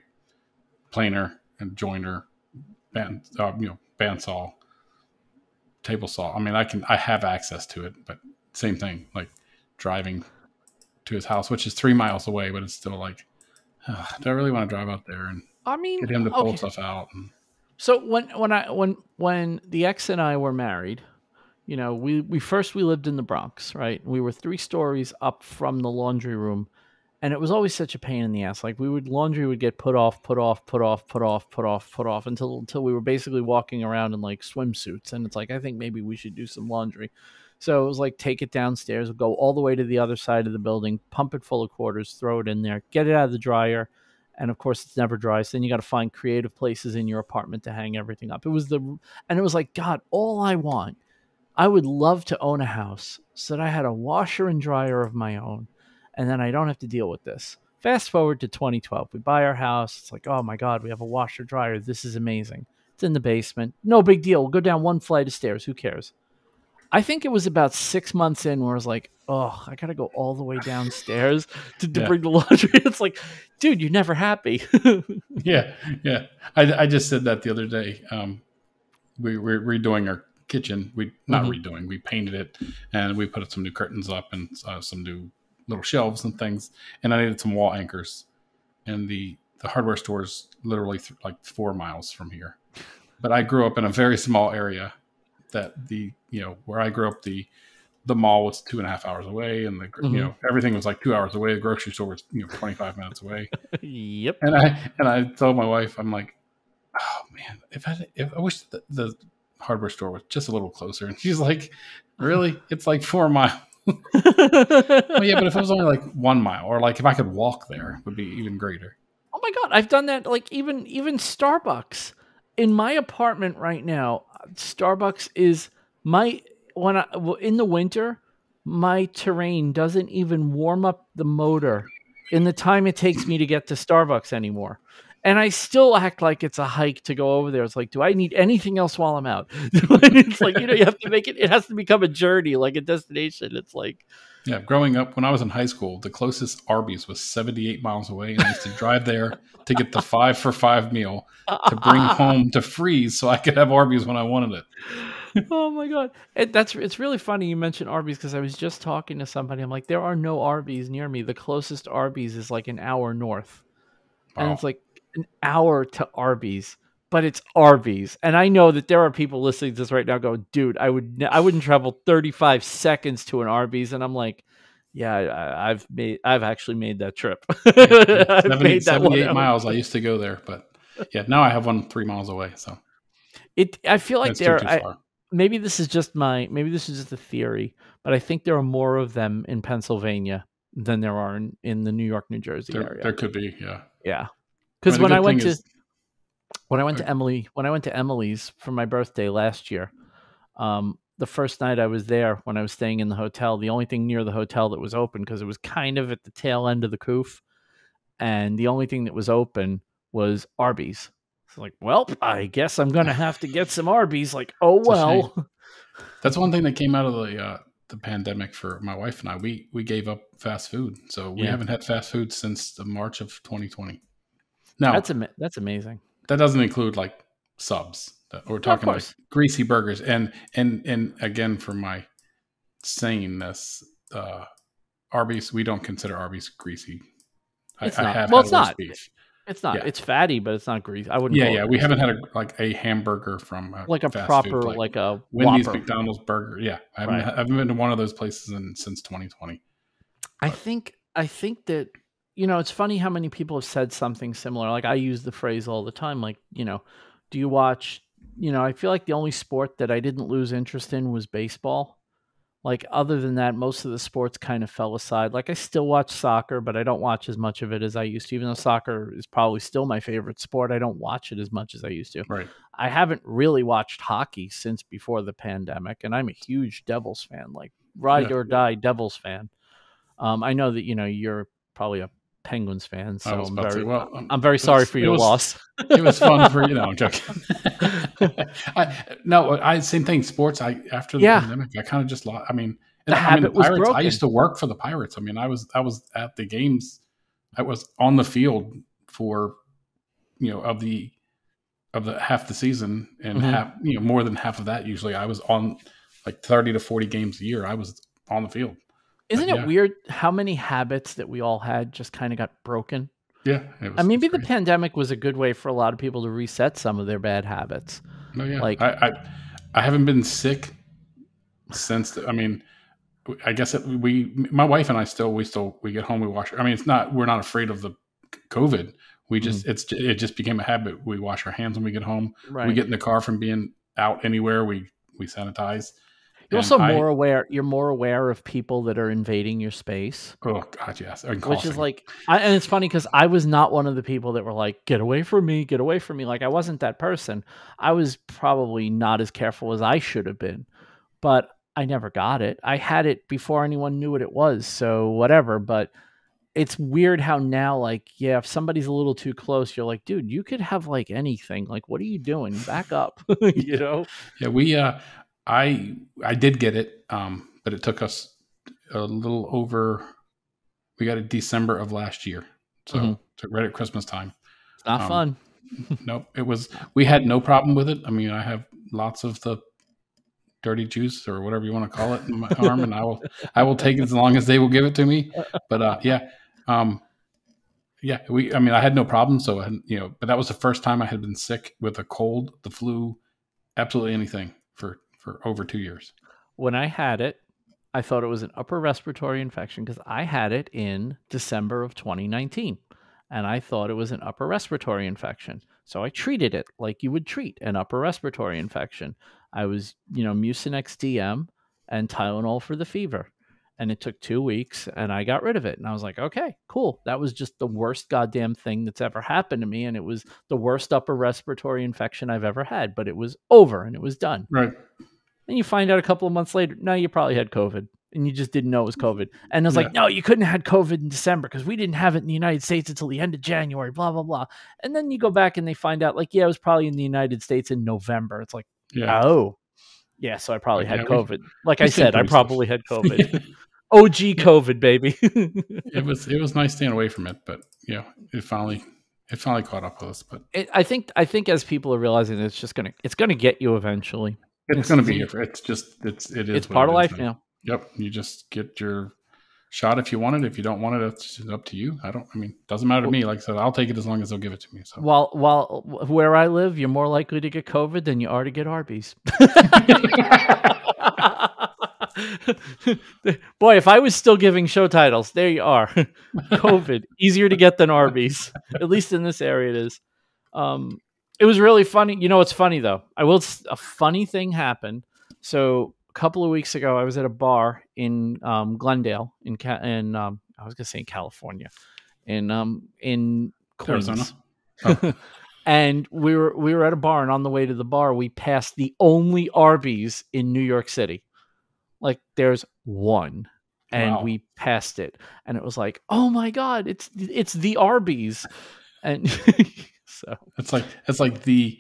planer and joiner, bandsaw, table saw. I have access to it, but same thing, like driving to his house, which is 3 miles away, but it's still like, do I really want to drive out there and get him to pull stuff out? So when the ex and I were married, we lived in the Bronx, right? We were 3 stories up from the laundry room, and it was always such a pain in the ass. Like laundry would get put off until we were basically walking around in like swimsuits. And it's like, I think maybe we should do some laundry. So it was like, take it downstairs, go all the way to the other side of the building, pump it full of quarters, throw it in there, get it out of the dryer. And of course it's never dry. So then you got to find creative places in your apartment to hang everything up. It was like, God, I would love to own a house so that I had a washer and dryer of my own, and then I don't have to deal with this. Fast forward to 2012. We buy our house. It's like, oh my God, we have a washer dryer. This is amazing. It's in the basement. No big deal. We'll go down 1 flight of stairs. Who cares? I think it was about 6 months in where I was like, oh, I got to go all the way downstairs to bring the laundry. It's like, dude, you're never happy. Yeah. I just said that the other day. We're redoing our kitchen. We painted it, and we put some new curtains up and some new little shelves and things. And I needed some wall anchors, and the hardware store is literally like 4 miles from here. But I grew up in a very small area. That where I grew up, the mall was 2.5 hours away, and everything was like 2 hours away. The grocery store was 25 minutes away. Yep. And I told my wife, I'm like, oh man, if I wish the hardware store was just a little closer. And she's like, really? It's like 4 miles. Well, yeah, but if it was only like 1 mile, or like if I could walk there, it would be even greater. Oh my God, I've done that. Like even Starbucks in my apartment right now. Starbucks is in the winter, my terrain doesn't even warm up the motor in the time it takes me to get to Starbucks anymore. And I still act like it's a hike to go over there. It's like, do I need anything else while I'm out? It's like, you have to make it has to become a journey, like a destination. It's like, yeah, growing up, when I was in high school, the closest Arby's was 78 miles away. And I used to drive there to get the 5 for $5 meal to bring home to freeze so I could have Arby's when I wanted it. Oh my God. It's really funny you mentioned Arby's, because I was just talking to somebody. I'm like, there are no Arby's near me. The closest Arby's is like an hour north. Wow. And it's like an hour to Arby's, but it's Arby's. And I know that there are people listening to this right now going, dude, I wouldn't travel 35 seconds to an Arby's. And I'm like, yeah, I've actually made that trip. 78 miles. I used to go there, but yeah, now I have one 3 miles away. So I feel like maybe this is just a theory, but I think there are more of them in Pennsylvania than there are in the New York, New Jersey area. There could be, yeah. Yeah. Because when I went to Emily's for my birthday last year, the first night I was there, when I was staying in the hotel, the only thing near the hotel that was open, because it was kind of at the tail end of the coof, and the only thing that was open was Arby's. It's like, well, I guess I'm gonna have to get some Arby's. Like, oh well. That's one thing that came out of the pandemic for my wife and I. We gave up fast food, so we haven't had fast food since the March of 2020. Now that's amazing. That doesn't include like subs. We're talking like greasy burgers, and again, for my saneness, Arby's, we don't consider Arby's greasy. It's not. It's not. Yeah. It's fatty, but it's not greasy. I wouldn't. Yeah. We haven't had a hamburger from like a fast proper food, like a Wendy's, Whopper. McDonald's burger. Yeah, I haven't been to one of those places since 2020. I think that it's funny how many people have said something similar. Like I use the phrase all the time. Like do you watch I feel like the only sport that I didn't lose interest in was baseball. Like, other than that, most of the sports kind of fell aside. Like, I still watch soccer, but I don't watch as much of it as I used to. Even though soccer is probably still my favorite sport, I don't watch it as much as I used to. Right. I haven't really watched hockey since before the pandemic, and I'm a huge Devils fan, like ride or die Devils fan. I know that, you're probably a Penguins fan, I so was about to. Well, I'm very sorry for your loss. It was fun for I'm joking. Same thing. Sports. After the pandemic, I kind of just lost. I mean, the habit was Pirates. broken. I used to work for the Pirates. I mean, I was at the games. I was on the field for of the half the season, and half more than half of that. Usually, I was on like 30 to 40 games a year. I was on the field. Isn't it weird how many habits that we all had just kind of got broken? Yeah. Maybe the pandemic was a good way for a lot of people to reset some of their bad habits. No, yeah. Like, I haven't been sick since. I guess my wife and I we get home, we wash. I mean, we're not afraid of the COVID. We just it just became a habit. We wash our hands when we get home. Right. We get in the car from being out anywhere. We sanitize. You're also more aware. You're more aware of people that are invading your space. Oh God, yes. Which is like, and it's funny because I was not one of the people that were like, "Get away from me, get away from me." Like, I wasn't that person. I was probably not as careful as I should have been, but I never got it. I had it before anyone knew what it was, so whatever. But it's weird how now, like, if somebody's a little too close, you're like, dude, you could have like anything. Like, what are you doing? Back up, Yeah, we. I did get it, but it took us a little over. We got it December of last year, so right at Christmas time. It's not fun. Nope, it was. We had no problem with it. I mean, I have lots of the dirty juice or whatever you want to call it in my arm, and I will take it as long as they will give it to me. But I had no problem. So but that was the first time I had been sick with a cold, the flu, absolutely anything for over 2 years. When I had it, I thought it was an upper respiratory infection because I had it in December of 2019, and I thought it was an upper respiratory infection. So I treated it like you would treat an upper respiratory infection. I was, Mucinex DM and Tylenol for the fever, and it took 2 weeks, and I got rid of it. And I was like, okay, cool. That was just the worst goddamn thing that's ever happened to me, and it was the worst upper respiratory infection I've ever had. But it was over, and it was done. Right. And you find out a couple of months later, no, you probably had COVID, and you just didn't know it was COVID. And I was like, no, you couldn't have had COVID in December because we didn't have it in the United States until the end of January, blah, blah, blah. And then you go back and they find out, like, it was probably in the United States in November. It's like, so I probably had COVID. Like I said, I probably had COVID. OG COVID, baby. It was nice staying away from it, but it finally caught up with us. But I think as people are realizing that it's gonna get you eventually. It's going to be here. It's part of life now. Yep. You just get your shot if you want it. If you don't want it, it's up to you. Doesn't matter to me. Like I said, I'll take it as long as they'll give it to me. So while where I live, you're more likely to get COVID than you are to get Arby's. Boy, if I was still giving show titles, there you are. COVID, easier to get than Arby's. At least in this area it is. It was really funny. It's funny though. A funny thing happened. So a couple of weeks ago, I was at a bar in Glendale, I was gonna say in California, in Queens. Arizona. Oh. And we were at a bar, and on the way to the bar, we passed the only Arby's in New York City. Like, there's one, and we passed it, and it was like, oh my God, it's the Arby's, and. So it's like the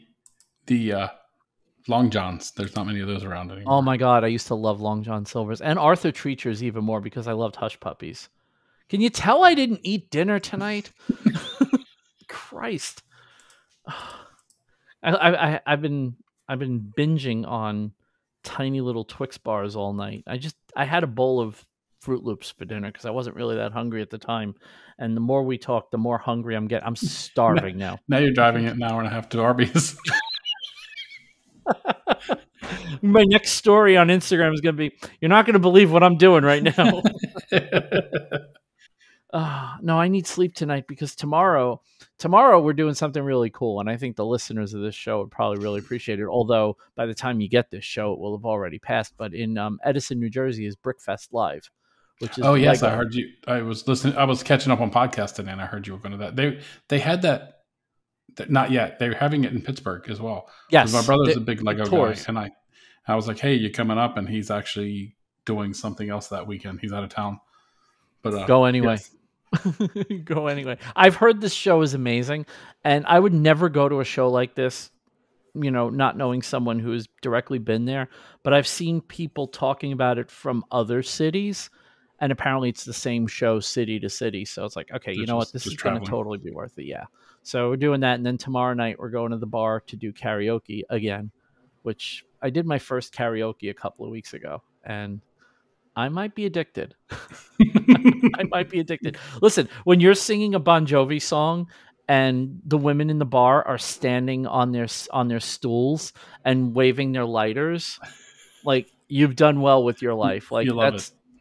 Long Johns. There's not many of those around anymore. Oh my God, I used to love Long John Silver's and Arthur Treacher's even more because I loved Hush Puppies. Can you tell I didn't eat dinner tonight? Christ, I've been binging on tiny little Twix bars all night. I had a bowl of Fruit Loops for dinner because I wasn't really that hungry at the time. And the more we talk, the more hungry I'm getting. I'm starving now. Now you're driving it an hour and a half to Arby's. My next story on Instagram is going to be, you're not going to believe what I'm doing right now. No, I need sleep tonight because tomorrow we're doing something really cool, and I think the listeners of this show would probably really appreciate it. Although by the time you get this show, it will have already passed. But in Edison, New Jersey, is Brickfest Live, which is Oh yes, I Lego. heard you. I was listening. I was catching up on podcast today, and I heard you were going to that. They had that. Not yet. They're having it in Pittsburgh as well. Yes, my brother's a big Lego tours. guy, and I was like, hey, you coming up? And he's actually doing something else that weekend. He's out of town. But go anyway. Yes. Go anyway. I've heard this show is amazing, and I would never go to a show like this, not knowing someone who's directly been there. But I've seen people talking about it from other cities, and apparently it's the same show city to city. So it's like, okay, you know what? This is going to totally be worth it. Yeah. So we're doing that, and then tomorrow night we're going to the bar to do karaoke again, which I did my first karaoke a couple of weeks ago, and I might be addicted. I might be addicted. Listen, when you're singing a Bon Jovi song and the women in the bar are standing on their stools and waving their lighters, like, you've done well with your life. Like,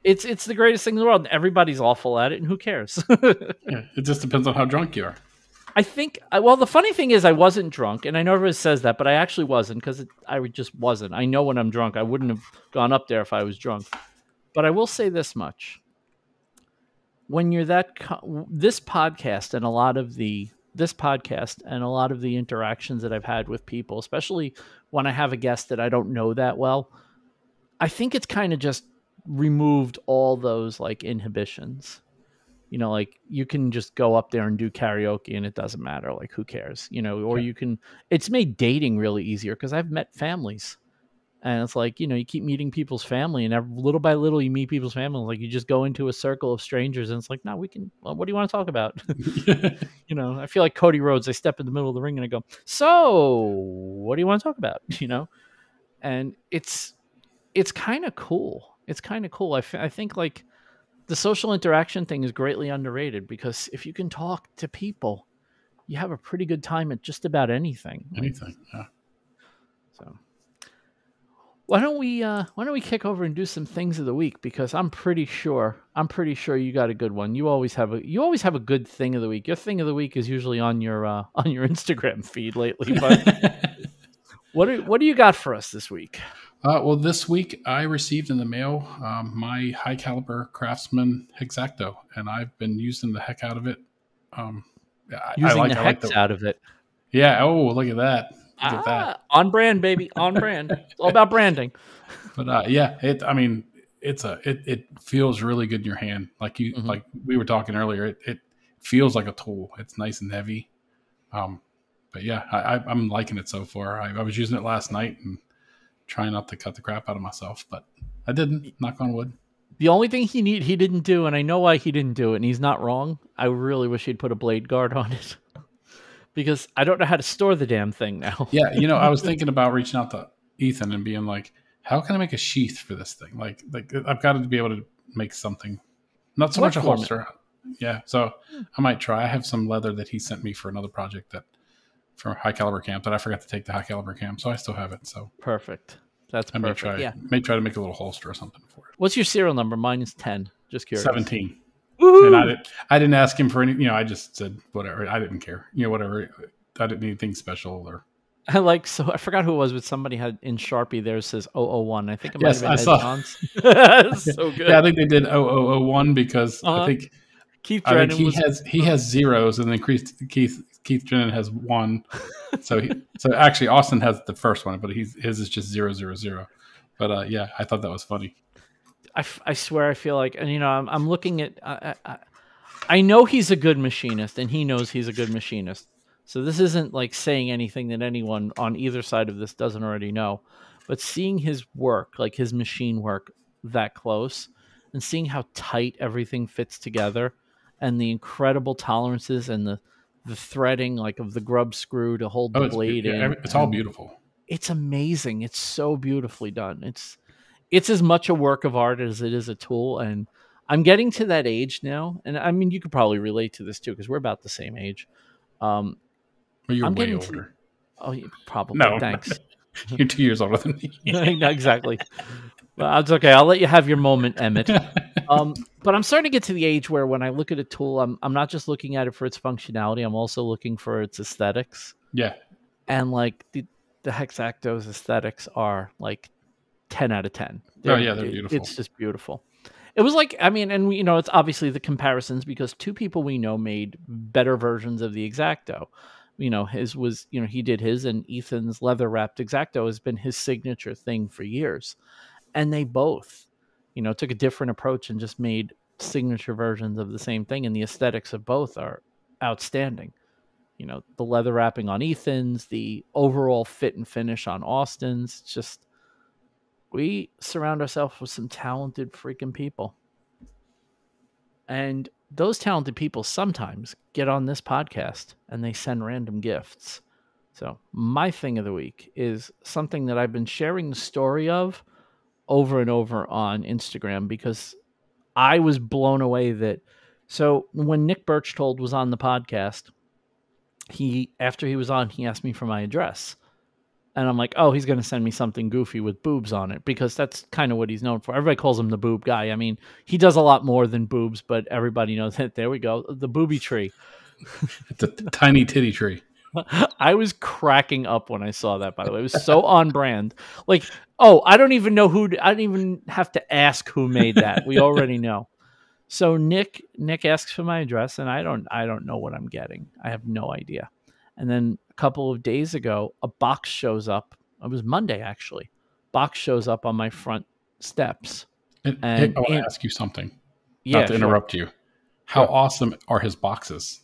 it's the greatest thing in the world. Everybody's awful at it, and who cares? Yeah, it just depends on how drunk you are. I think, well, the funny thing is I wasn't drunk, and I know everyone says that, but I actually wasn't, because I just wasn't. I know when I'm drunk. I wouldn't have gone up there if I was drunk. But I will say this much. When you're this podcast and a lot of the interactions that I've had with people, especially when I have a guest that I don't know that well, I think it's kind of just removed all those like inhibitions. Like, you can just go up there and do karaoke and it doesn't matter. Like, who cares? Or it's made dating really easier because I've met families. And it's like, you keep meeting people's family, and little by little you meet people's family. Like, you just go into a circle of strangers, and it's like, no, what do you want to talk about? I feel like Cody Rhodes. I step in the middle of the ring and I go, so what do you want to talk about? And it's kind of cool. It's kind of cool. I think like the social interaction thing is greatly underrated, because if you can talk to people, you have a pretty good time at just about anything. Yeah. So. Why don't we kick over and do some things of the week, because I'm pretty sure you got a good one. You always have a good thing of the week. Your thing of the week is usually on your Instagram feed lately. But what do you got for us this week? Well, this week I received in the mail my high caliber Craftsman X-Acto, and I've been using the heck out of it. Out of it. Yeah. Oh, look at that. Look at that. On brand, baby. On brand. It's all about branding. But yeah, it feels really good in your hand. Like like we were talking earlier, it feels like a tool. It's nice and heavy. But yeah, I'm liking it so far. I was using it last night and trying not to cut the crap out of myself, but I didn't. Knock on wood. The only thing he didn't do, and I know why he didn't do it, and he's not wrong. I really wish he'd put a blade guard on it. Because I don't know how to store the damn thing now. Yeah, I was thinking about reaching out to Ethan and being like, how can I make a sheath for this thing? Like I've got to be able to make something. Not so much a holster. Yeah, so I might try. I have some leather that he sent me for another project for high caliber camp that I forgot to take to high caliber camp, so I still have it. So perfect. That's perfect. May try to make a little holster or something for it. What's your serial number? Mine is 10. Just curious. 17. Woo-hoo! And I didn't ask him for any, I just said whatever. I didn't care. Whatever. I didn't need anything special or. I forgot who it was, but somebody had in Sharpie there says 001. I think it might have been Ed John's. So good. Yeah, I think they did 0001 because I think Keith Drennan he has zeros, and then Keith Drennan has 1. So actually Austin has the first one, but his is just 000. But yeah, I thought that was funny. I swear I feel like, and I'm looking at, I know he's a good machinist, and he knows he's a good machinist. So this isn't like saying anything that anyone on either side of this doesn't already know. But seeing his work, like his machine work that close, and seeing how tight everything fits together, and the incredible tolerances and the threading, like of the grub screw to hold the blade in. It's all beautiful. It's amazing. It's so beautifully done. It's as much a work of art as it is a tool. And I'm getting to that age now. And I mean, you could probably relate to this too, because we're about the same age. Well, you're way older. Probably. No, thanks. You're 2 years older than me. Exactly. Well, it's okay. I'll let you have your moment, Emmett. But I'm starting to get to the age where when I look at a tool, I'm not just looking at it for its functionality. I'm also looking for its aesthetics. Yeah. And like the Hexacto's aesthetics are like 10 out of 10. They're beautiful. It's just beautiful. It was like, I mean, and it's obviously the comparisons because two people we know made better versions of the X-Acto. His was, he did his, and Ethan's leather wrapped X-Acto has been his signature thing for years. And they both, took a different approach and just made signature versions of the same thing. And the aesthetics of both are outstanding. The leather wrapping on Ethan's, the overall fit and finish on Austin's. It's just, we surround ourselves with some talented freaking people. And those talented people sometimes get on this podcast and they send random gifts. So my thing of the week is something that I've been sharing the story of over and over on Instagram because I was blown away that. So when Nick Birchtold was on the podcast, after he was on, he asked me for my address. And I'm like, oh, he's going to send me something goofy with boobs on it because that's kind of what he's known for. Everybody calls him the boob guy. I mean, he does a lot more than boobs, but everybody knows that. There we go. The booby tree. It's a tiny titty tree. I was cracking up when I saw that, by the way. It was so on brand. Like, oh, I don't even know I don't even have to ask who made that. We already know. So Nick asks for my address, and I don't know what I'm getting. I have no idea. And then a couple of days ago, a box shows up. It was Monday, actually. Box shows up on my front steps. And I want to ask you something. Yeah, not to interrupt you. How awesome are his boxes?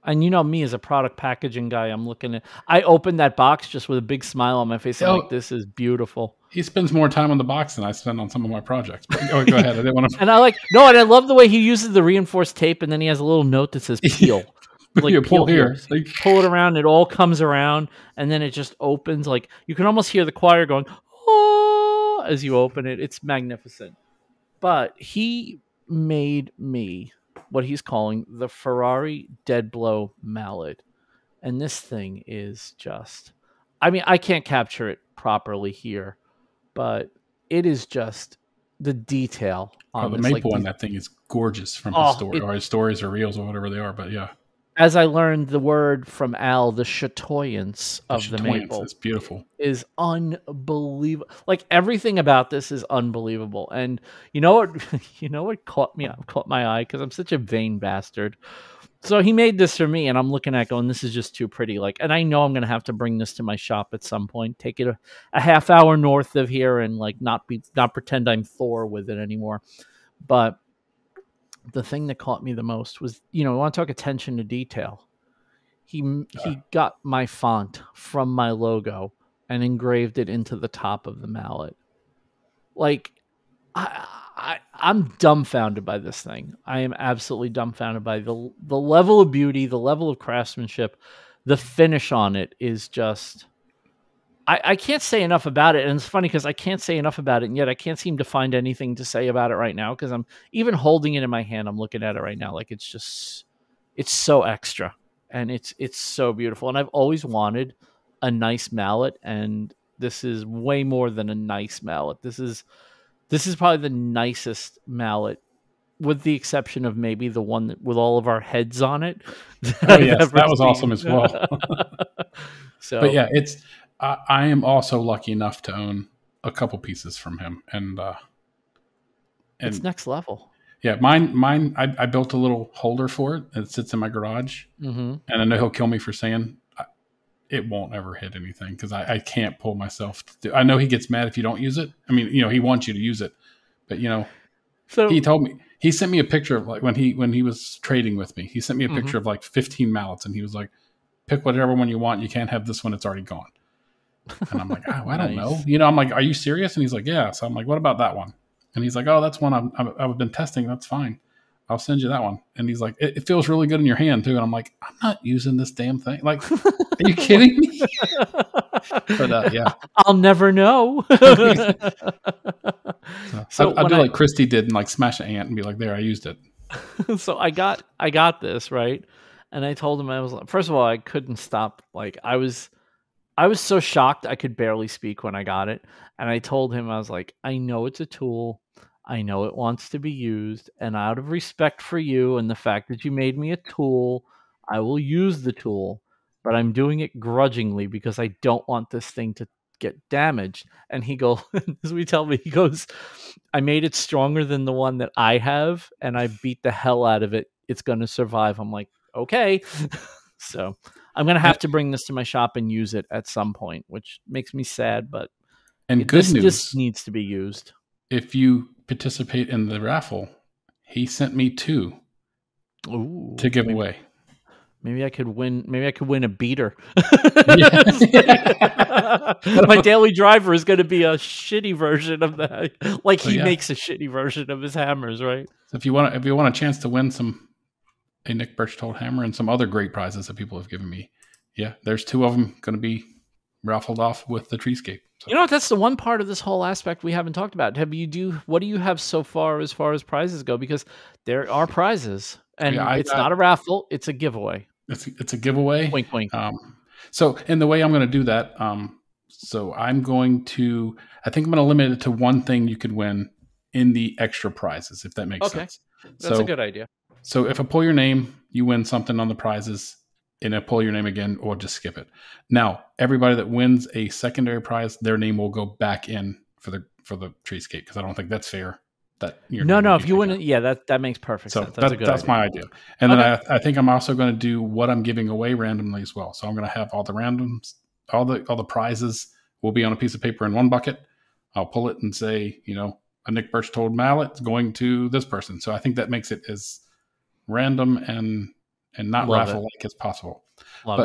And me as a product packaging guy, I'm looking at. I opened that box just with a big smile on my face. I'm like, this is beautiful. He spends more time on the box than I spend on some of my projects. But go ahead. I didn't want to. And I love the way he uses the reinforced tape, and then he has a little note that says peel. Like you pull here. Like, pull it around, it all comes around, and then it just opens. Like you can almost hear the choir going, oh, as you open it. It's magnificent. But he made me what he's calling the Ferrari dead blow mallet. And this thing is just, I mean, I can't capture it properly here, but it is just the detail on the maple on that thing is gorgeous from his story, or his stories or reels or whatever they are. But yeah. As I learned the word from Al, the chatoyance of the maple. It's beautiful. Is unbelievable. Like everything about this is unbelievable. And you know what caught my eye because I'm such a vain bastard. So he made this for me, and I'm looking at going, this is just too pretty. Like, and I know I'm gonna have to bring this to my shop at some point. Take it a half hour north of here, and like not pretend I'm Thor with it anymore. But the thing that caught me the most was, I want to talk attention to detail. He got my font from my logo and engraved it into the top of the mallet. Like, I'm dumbfounded by this thing. I am absolutely dumbfounded by the level of beauty, the level of craftsmanship, the finish on it is just. I can't say enough about it, and it's funny because I can't say enough about it, and yet I can't seem to find anything to say about it right now because I'm even holding it in my hand. I'm looking at it right now, like it's so extra, and it's so beautiful. And I've always wanted a nice mallet, and this is way more than a nice mallet. This is probably the nicest mallet, with the exception of maybe the one with all of our heads on it. That was awesome as well. But yeah, I am also lucky enough to own a couple pieces from him, and it's next level. Yeah, mine. I built a little holder for it. It sits in my garage, and I know he'll kill me for saying it won't ever hit anything because I can't pull myself to do. I know he gets mad if you don't use it. I mean, he wants you to use it, but so he told me, he sent me a picture of like when he was trading with me. He sent me a picture of like 15 mallets, and he was like, "Pick whatever one you want. You can't have this one; it's already gone." And I'm like, oh, I don't know. I'm like, are you serious? And he's like, yeah. So I'm like, what about that one? And he's like, oh, that's one I've been testing. That's fine. I'll send you that one. And he's like, it feels really good in your hand too. And I'm like, I'm not using this damn thing. Like, are you kidding me? But yeah, I'll never know. So I'll do like Christy did and like smash an ant and be like, there, I used it. So I got this right. And I told him, I was, first of all, I couldn't stop. Like I was so shocked I could barely speak when I got it. And I told him, I was like, I know it's a tool. I know it wants to be used, and out of respect for you and the fact that you made me a tool, I will use the tool, but I'm doing it grudgingly because I don't want this thing to get damaged." And he goes, as we tell me, he goes, "I made it stronger than the one that I have, and I beat the hell out of it. It's going to survive." I'm like, okay. So I'm going to have to bring this to my shop and use it at some point, which makes me sad, but And good this news, needs to be used. if you participate in the raffle, he sent me 2 to give away. Maybe I could win. Maybe I could win a beater. Yeah. My daily driver is going to be a shitty version of that. Like he makes a shitty version of his hammers, right? So if you want a chance to win a Nick Birchtold hammer and some other great prizes that people have given me, yeah, there's 2 of them going to be raffled off with the treescape. So. You know what? That's the one part of this whole aspect we haven't talked about. What do you have so far as prizes go? Because there are prizes, and it's not a raffle; it's a giveaway. It's a giveaway. Wink, wink. So, in the way I'm going to do that, so I'm going to, I think I'm going to limit it to one thing you could win in the extra prizes, if that makes sense. That's a good idea. So, if I pull your name, you win something on the prizes, and I pull your name again, or just skip it. Now, everybody that wins a secondary prize, their name will go back in for the treescape, because I don't think that's fair. No, if you win it, that makes perfect sense. That's my idea. And then I think I'm also going to do what I'm giving away randomly as well. So I'm going to have all the randoms, all the prizes will be on a piece of paper in one bucket. I'll pull it and say, a Nick Birchtold mallet is going to this person. So I think that makes it as random and not raffle-like as possible.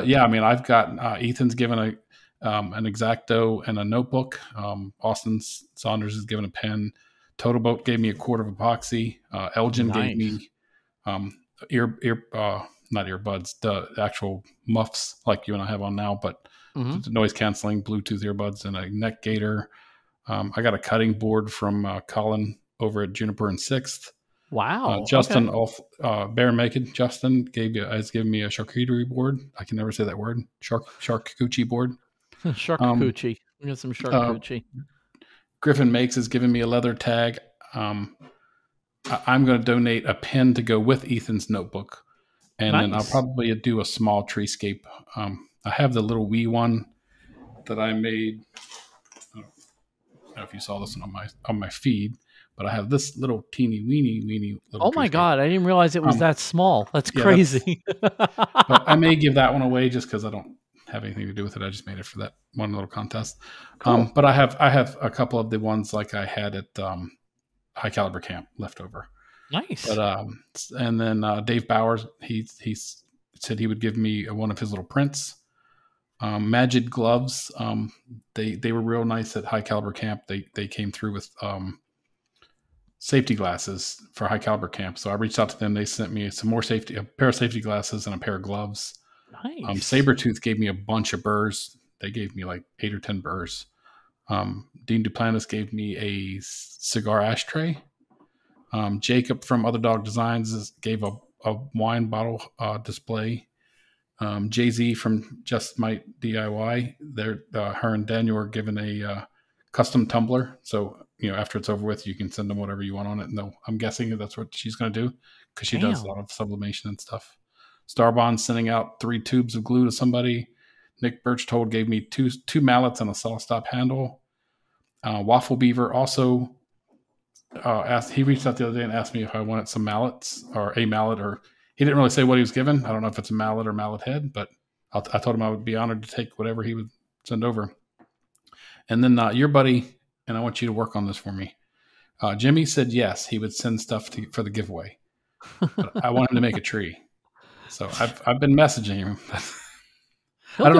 Yeah, I mean, I've got Ethan's given an X-Acto and a notebook. Austin Saunders has given a pen. Total Boat gave me a quart of epoxy. Elgin gave me not earbuds, the actual muffs like you and I have on now, but noise canceling Bluetooth earbuds and a neck gaiter. I got a cutting board from Colin over at Juniper and 6th. Wow. Justin Bear Naked Justin has given me a charcuterie board. I can never say that word. Charcuterie board. Charcuterie. We got some charcuterie. Griffin Makes has given me a leather tag. I'm going to donate a pen to go with Ethan's notebook. And then I'll probably do a small treescape. I have the little wee one that I made. I don't know if you saw this on my feed, but I have this little teeny weeny little. Oh my God! I didn't realize it was that small. That's crazy. But I may give that one away just because I don't have anything to do with it. I just made it for that one little contest. Cool. But I have a couple of the ones like I had at High Caliber Camp left over. Nice. But and then Dave Bowers, he said he would give me one of his little prints. Magid gloves. They were real nice at High Caliber Camp. They came through with safety glasses for High Caliber Camp. So I reached out to them. They sent me a pair of safety glasses and a pair of gloves. Nice. Sabretooth gave me a bunch of burrs. They gave me like 8 or 10 burrs. Dean Duplantis gave me a cigar ashtray. Jacob from Other Dog Designs gave a wine bottle display. Jay-Z from Just Might DIY, her and Daniel are given a custom tumbler. So, after it's over with, you can send them whatever you want on it. And I'm guessing that's what she's going to do because she does a lot of sublimation and stuff. Starbond sending out 3 tubes of glue to somebody. Nick Birchtold gave me two mallets and a saw stop handle. Waffle Beaver also he reached out the other day and asked me if I wanted some mallets or a mallet, or he didn't really say what he was given. I don't know if it's a mallet or mallet head, but I told him I would be honored to take whatever he would send over. And then your buddy, and I want you to work on this for me. Jimmy said yes, he would send stuff for the giveaway. But I want him to make a tree. So I've been messaging him. I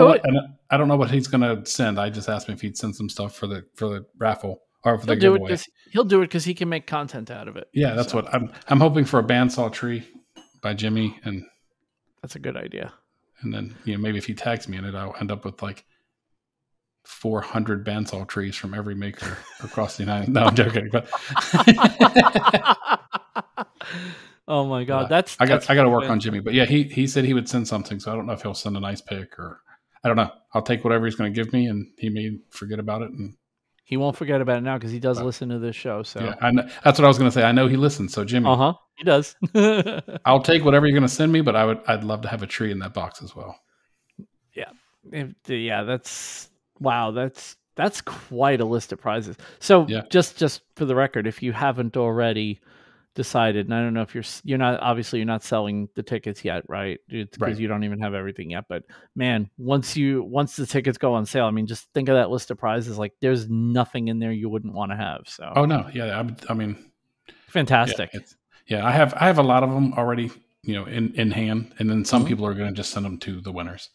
don't know what he's going to send. I just asked him if he'd send some stuff for the raffle or for the giveaway. He'll do it because he can make content out of it. Yeah, that's what I'm hoping for, a bandsaw tree by Jimmy, and that's a good idea. And then maybe if he tags me in it, I'll end up with like 400 bandsaw trees from every maker across the United. No, I'm joking. But oh my God, I got to work on Jimmy. But yeah, he said he would send something, so I don't know if he'll send an ice pick or I don't know. I'll take whatever he's going to give me, and he may forget about it. And He won't forget about it now because he does listen to this show. So Yeah, I know, that's what I was going to say. I know he listens. So Jimmy, he does. I'll take whatever you're going to send me, but I'd love to have a tree in that box as well. Yeah, that's wow. That's quite a list of prizes. So just for the record, if you haven't already decided, and I don't know if you're not selling the tickets yet, right? Because you don't even have everything yet. But man, once the tickets go on sale, I mean, just think of that list of prizes. Like, there's nothing in there you wouldn't want to have. So I mean, fantastic. I have a lot of them already, in hand, and then some people are going to just send them to the winners,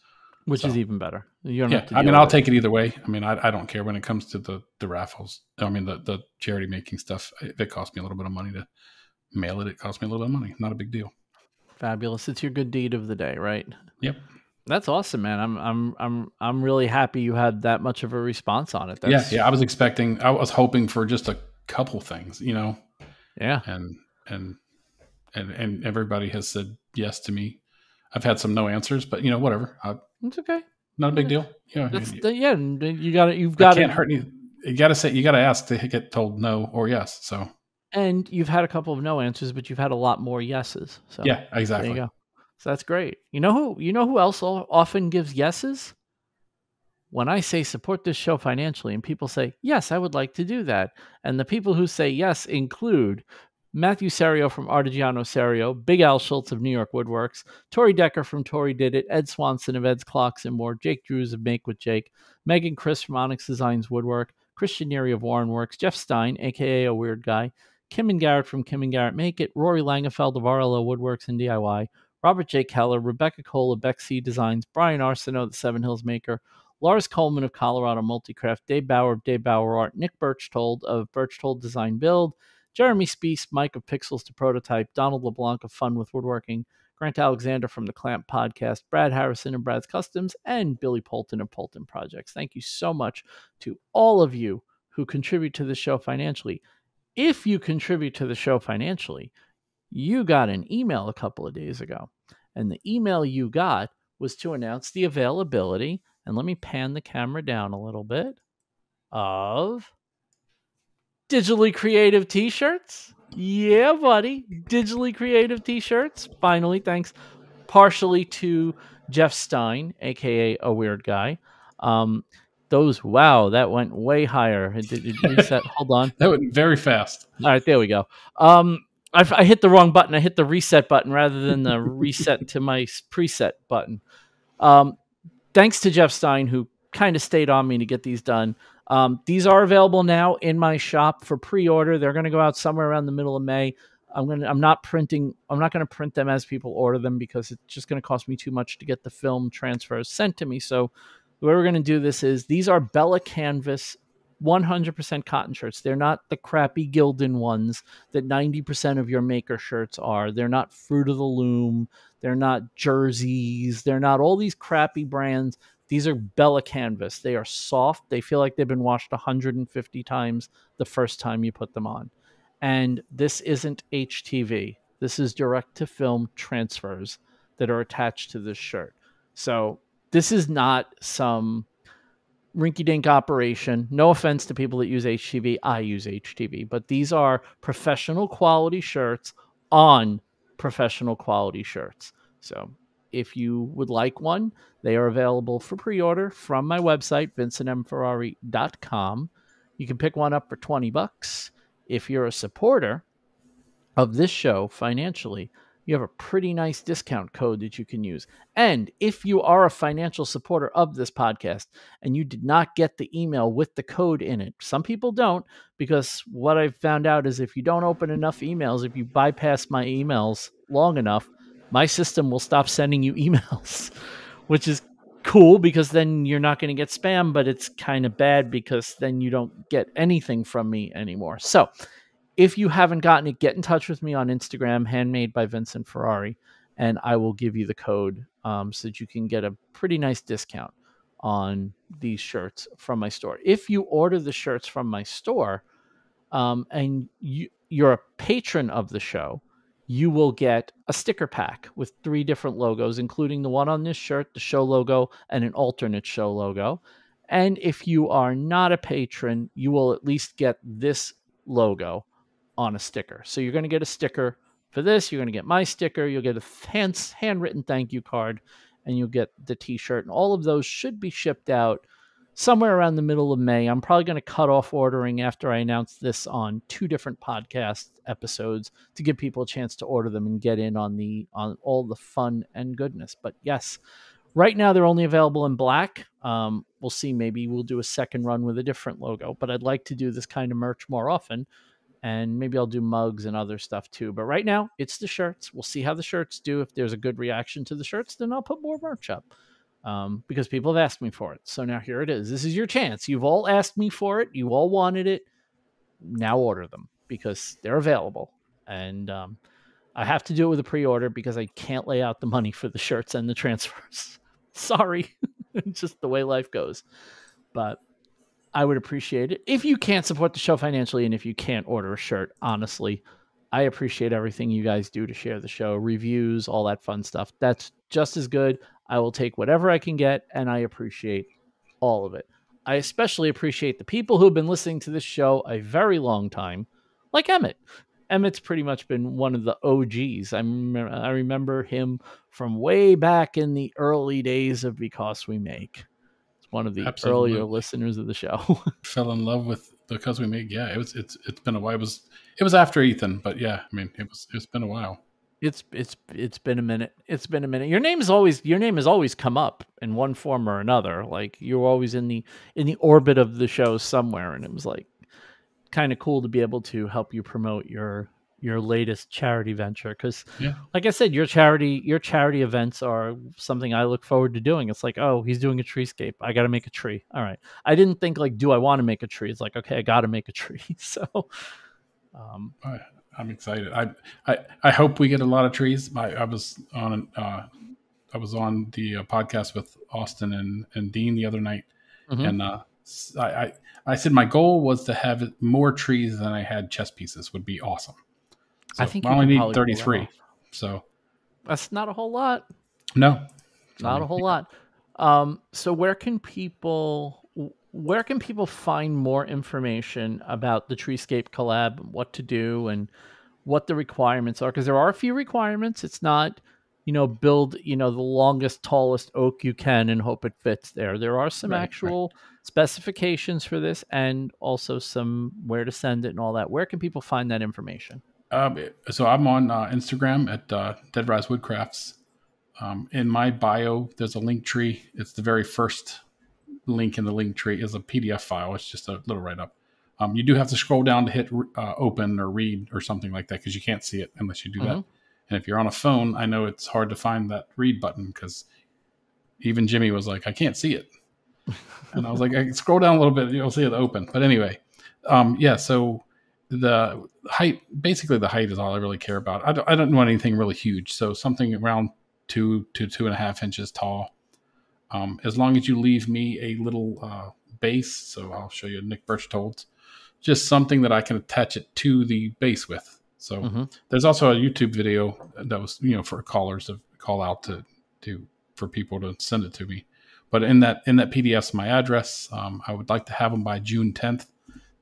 which is even better. You don't have to. I mean, I'll take it either way. I mean, I don't care when it comes to the raffles. I mean, the charity making stuff. If it costs me a little bit of money to mail it, it costs me a little bit of money. Not a big deal. Fabulous. It's your good deed of the day, right? Yep. That's awesome, man. I'm really happy you had that much of a response on it. I was hoping for just a couple things, Yeah. And everybody has said yes to me. I've had some no answers, but whatever. It's okay. Not a big deal. You got it. You've got it. Can't hurt you. You got to ask to get told no or yes. So. And you've had a couple of no answers, but you've had a lot more yeses. So yeah, exactly. There you go. So that's great. You know who else often gives yeses? When I say support this show financially, and people say, yes, I would like to do that. And the people who say yes include Matthew Serio from Artigiano Serio, Big Al Schultz of New York Woodworks, Tori Decker from Tori Did It, Ed Swanson of Ed's Clocks and More, Jake Drews of Make with Jake, Megan Chris from Onyx Designs Woodwork, Christian Neary of Warren Works, Jeff Stein, a.k.a. A Weird Guy, Kim and Garrett from Kim and Garrett Make It, Rory Langefeld of RLO Woodworks and DIY, Robert J. Keller, Rebecca Cole of Beck C Designs, Brian Arsenault, the Seven Hills Maker, Lars Coleman of Colorado Multicraft, Dave Bauer of Dave Bauer Art, Nick Birchtold of Birchtold Design Build, Jeremy Speece, Mike of Pixels to Prototype, Donald LeBlanc of Fun with Woodworking, Grant Alexander from the Clamp Podcast, Brad Harrison of Brad's Customs, and Billy Polton of Polton Projects. Thank you so much to all of you who contribute to the show financially. If you contribute to the show financially, you got an email a couple of days ago, and the email you got was to announce the availability, and let me pan the camera down a little bit, of digitally creative t-shirts. Yeah, buddy. Digitally creative t-shirts. Finally, thanks partially to Jeff Stein, aka A Weird Guy. That went way higher. It reset. Hold on. That went very fast. All right, there we go. I hit the wrong button. I hit the reset button rather than the reset to my preset button. Thanks to Jeff Stein, who kind of stayed on me to get these done. These are available now in my shop for pre-order. They're going to go out somewhere around the middle of May. I'm not going to print them as people order them because it's just going to cost me too much to get the film transfers sent to me. So the way we're going to do this is these are Bella Canvas 100% cotton shirts. They're not the crappy Gildan ones that 90% of your maker shirts are. They're not Fruit of the Loom. They're not jerseys. They're not all these crappy brands. These are Bella Canvas. They are soft. They feel like they've been washed 150 times the first time you put them on. And this isn't HTV. This is direct-to-film transfers that are attached to this shirt. So this is not some rinky-dink operation. No offense to people that use HTV. I use HTV. But these are professional quality shirts on professional quality shirts. So if you would like one, they are available for pre-order from my website, vincentmferrari.com. You can pick one up for $20. If you're a supporter of this show financially, you have a pretty nice discount code that you can use. And if you are a financial supporter of this podcast and you did not get the email with the code in it, some people don't, because what I've found out is if you don't open enough emails, if you bypass my emails long enough, my system will stop sending you emails, which is cool because then you're not going to get spam, but it's kind of bad because then you don't get anything from me anymore. So if you haven't gotten it, get in touch with me on Instagram, Handmade by Vincent Ferrari, and I will give you the code so that you can get a pretty nice discount on these shirts from my store. If you order the shirts from my store and you're a patron of the show, you will get a sticker pack with 3 different logos, including the one on this shirt, the show logo, and an alternate show logo. And if you are not a patron, you will at least get this logo on a sticker. So you're going to get a sticker for this. You're going to get my sticker. You'll get a handwritten thank you card, and you'll get the t-shirt. And all of those should be shipped out somewhere around the middle of May. I'm probably going to cut off ordering after I announce this on 2 different podcast episodes to give people a chance to order them and get in on all the fun and goodness. But yes, right now they're only available in black. We'll see. Maybe we'll do a second run with a different logo, but I'd like to do this kind of merch more often. And maybe I'll do mugs and other stuff too. But right now, it's the shirts. We'll see how the shirts do. If there's a good reaction to the shirts, then I'll put more merch up because people have asked me for it. So now here it is. This is your chance. You've all asked me for it. You all wanted it. Now order them because they're available. And I have to do it with a pre-order because I can't lay out the money for the shirts and the transfers. Sorry. It's just the way life goes. But I would appreciate it. If you can't support the show financially and if you can't order a shirt, honestly, I appreciate everything you guys do to share the show, reviews, all that fun stuff. That's just as good. I will take whatever I can get, and I appreciate all of it. I especially appreciate the people who have been listening to this show a very long time, like Emmett. Emmett's pretty much been one of the OGs. I remember him from way back in the early days of Because We Make. One of the earlier listeners of the show. Fell in love with Because We Make. Yeah, it's been a while. It was after Ethan, but yeah, I mean it's been a while. It's been a minute. It's been a minute. Your name has always come up in one form or another. Like you're always in the orbit of the show somewhere, and it was like kind of cool to be able to help you promote your latest charity venture. Because like I said, your charity events are something I look forward to doing. It's like, oh, he's doing a treescape. I got to make a tree. All right. I didn't think like, do I want to make a tree? It's like, okay, I got to make a tree. So I'm excited. I hope we get a lot of trees. I was on the podcast with Austin and Dean the other night. Mm-hmm. And I said my goal was to have more trees than I had chess pieces would be awesome. So I think I only need 33. So that's not a whole lot. No, not a whole lot. So where can people find more information about the Treescape collab, what to do and what the requirements are? Because there are a few requirements. It's not, build, the longest, tallest oak you can and hope it fits there. There are some actual specifications for this and also some where to send it and all that. Where can people find that information? So I'm on Instagram at Deadrise Woodcrafts. In my bio, there's a link tree. It's the very first link in the link tree is a PDF file. It's just a little write-up. You do have to scroll down to hit open or read or something like that because you can't see it unless you do that. And if you're on a phone, I know it's hard to find that read button because even Jimmy was like, I can't see it. And I was like, I can scroll down a little bit, you'll see it open. But anyway, so the height, basically the height is all I really care about. I don't want anything really huge. So something around 2 to 2.5 inches tall. As long as you leave me a little base, so I'll show you Nick Birchtolds, just something that I can attach it to the base with. So there's also a YouTube video that was, for callers to call out for people to send it to me. But in that PDF's my address. I would like to have them by June 10th.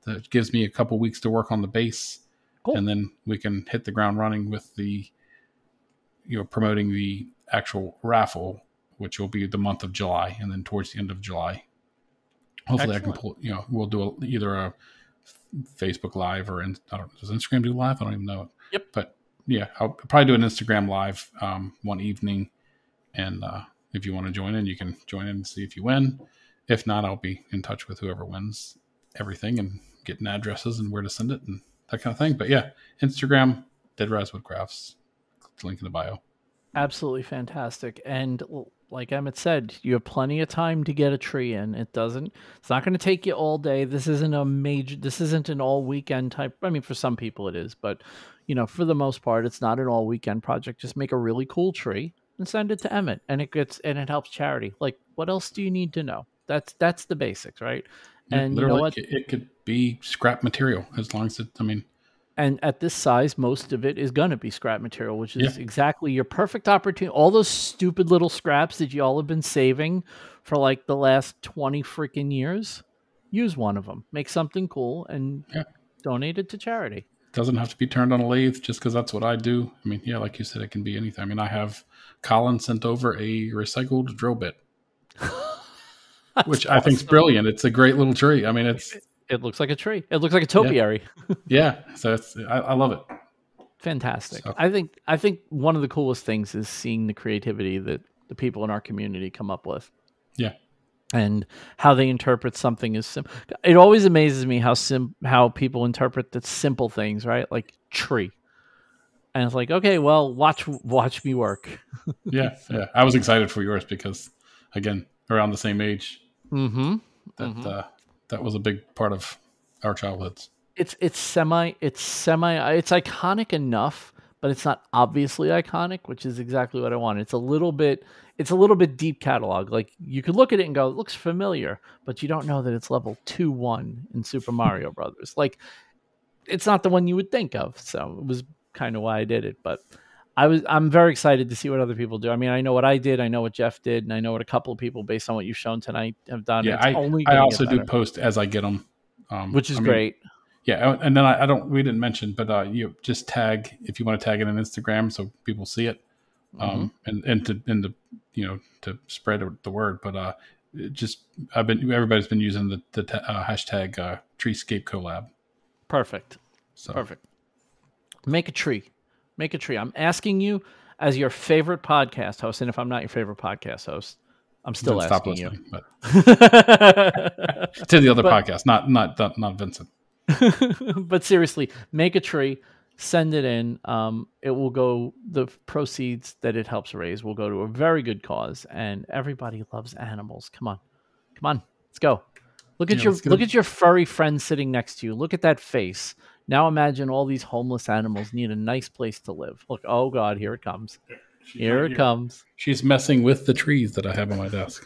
That gives me a couple weeks to work on the base. Cool. And then we can hit the ground running with the, promoting the actual raffle, which will be the month of July. And then towards the end of July, hopefully Excellent. I can pull, we'll do either a Facebook Live or does Instagram do live? I don't even know. Yep. But yeah, I'll probably do an Instagram Live one evening. And if you want to join in, you can join in and see if you win. If not, I'll be in touch with whoever wins everything and getting addresses and where to send it and that kind of thing. But yeah, Instagram, Deadrise Woodcrafts, link in the bio. Absolutely fantastic. And like Emmett said, you have plenty of time to get a tree in. It's not going to take you all day. This isn't an all weekend type. I mean, for some people it is, but for the most part, it's not an all weekend project. Just make a really cool tree and send it to Emmett, and it helps charity. Like, what else do you need to know? That's the basics, right? And literally, it could be scrap material as long as And at this size, most of it is going to be scrap material, which Yeah. is exactly your perfect opportunity. All those stupid little scraps that you all have been saving for like the last 20 freaking years, use one of them. Make something cool and Yeah. donate it to charity. Doesn't have to be turned on a lathe just because that's what I do. I mean, yeah, like you said, it can be anything. I mean, I have Colin sent over a recycled drill bit, which I think is brilliant. It's a great little tree. I mean, it looks like a tree. It looks like a yeah, topiary. yeah. So I love it. Fantastic. So, I think one of the coolest things is seeing the creativity that the people in our community come up with. yeah, And how they interpret something as simple. It always amazes me how people interpret the simple things, right? Like tree. And it's like, okay, well, watch me work. yeah, yeah. I was excited for yours because, again, around the same age. Mm-hmm. That was a big part of our childhoods. It's iconic enough, but it's not obviously iconic, which is exactly what I want. It's a little bit deep catalog. Like you could look at it and go, it looks familiar, but you don't know that it's level 2-1 in Super Mario Brothers. Like it's not the one you would think of. So it was kind of why I did it, but I'm very excited to see what other people do. I mean, I know what I did, I know what Jeff did, and I know what a couple of people, based on what you've shown tonight, have done. Yeah, I also do post as I get them, which is great. Yeah, and then I don't. We didn't mention, but you just tag if you want to tag it on Instagram so people see it, and to spread the word. But everybody's been using the hashtag Treescape Collab. Perfect. So. Perfect. Make a tree. I'm asking you as your favorite podcast host, and if I'm not your favorite podcast host, I'm still asking you. But to the other podcast, not Vincent. But seriously, make a tree, send it in. It will go. The proceeds that it helps raise will go to a very good cause, and everybody loves animals. Come on, let's go. Look at your furry friend sitting next to you. Look at that face. Now imagine all these homeless animals need a nice place to live. Look, oh God, here it comes. Here it comes. She's messing with the trees that I have on my desk.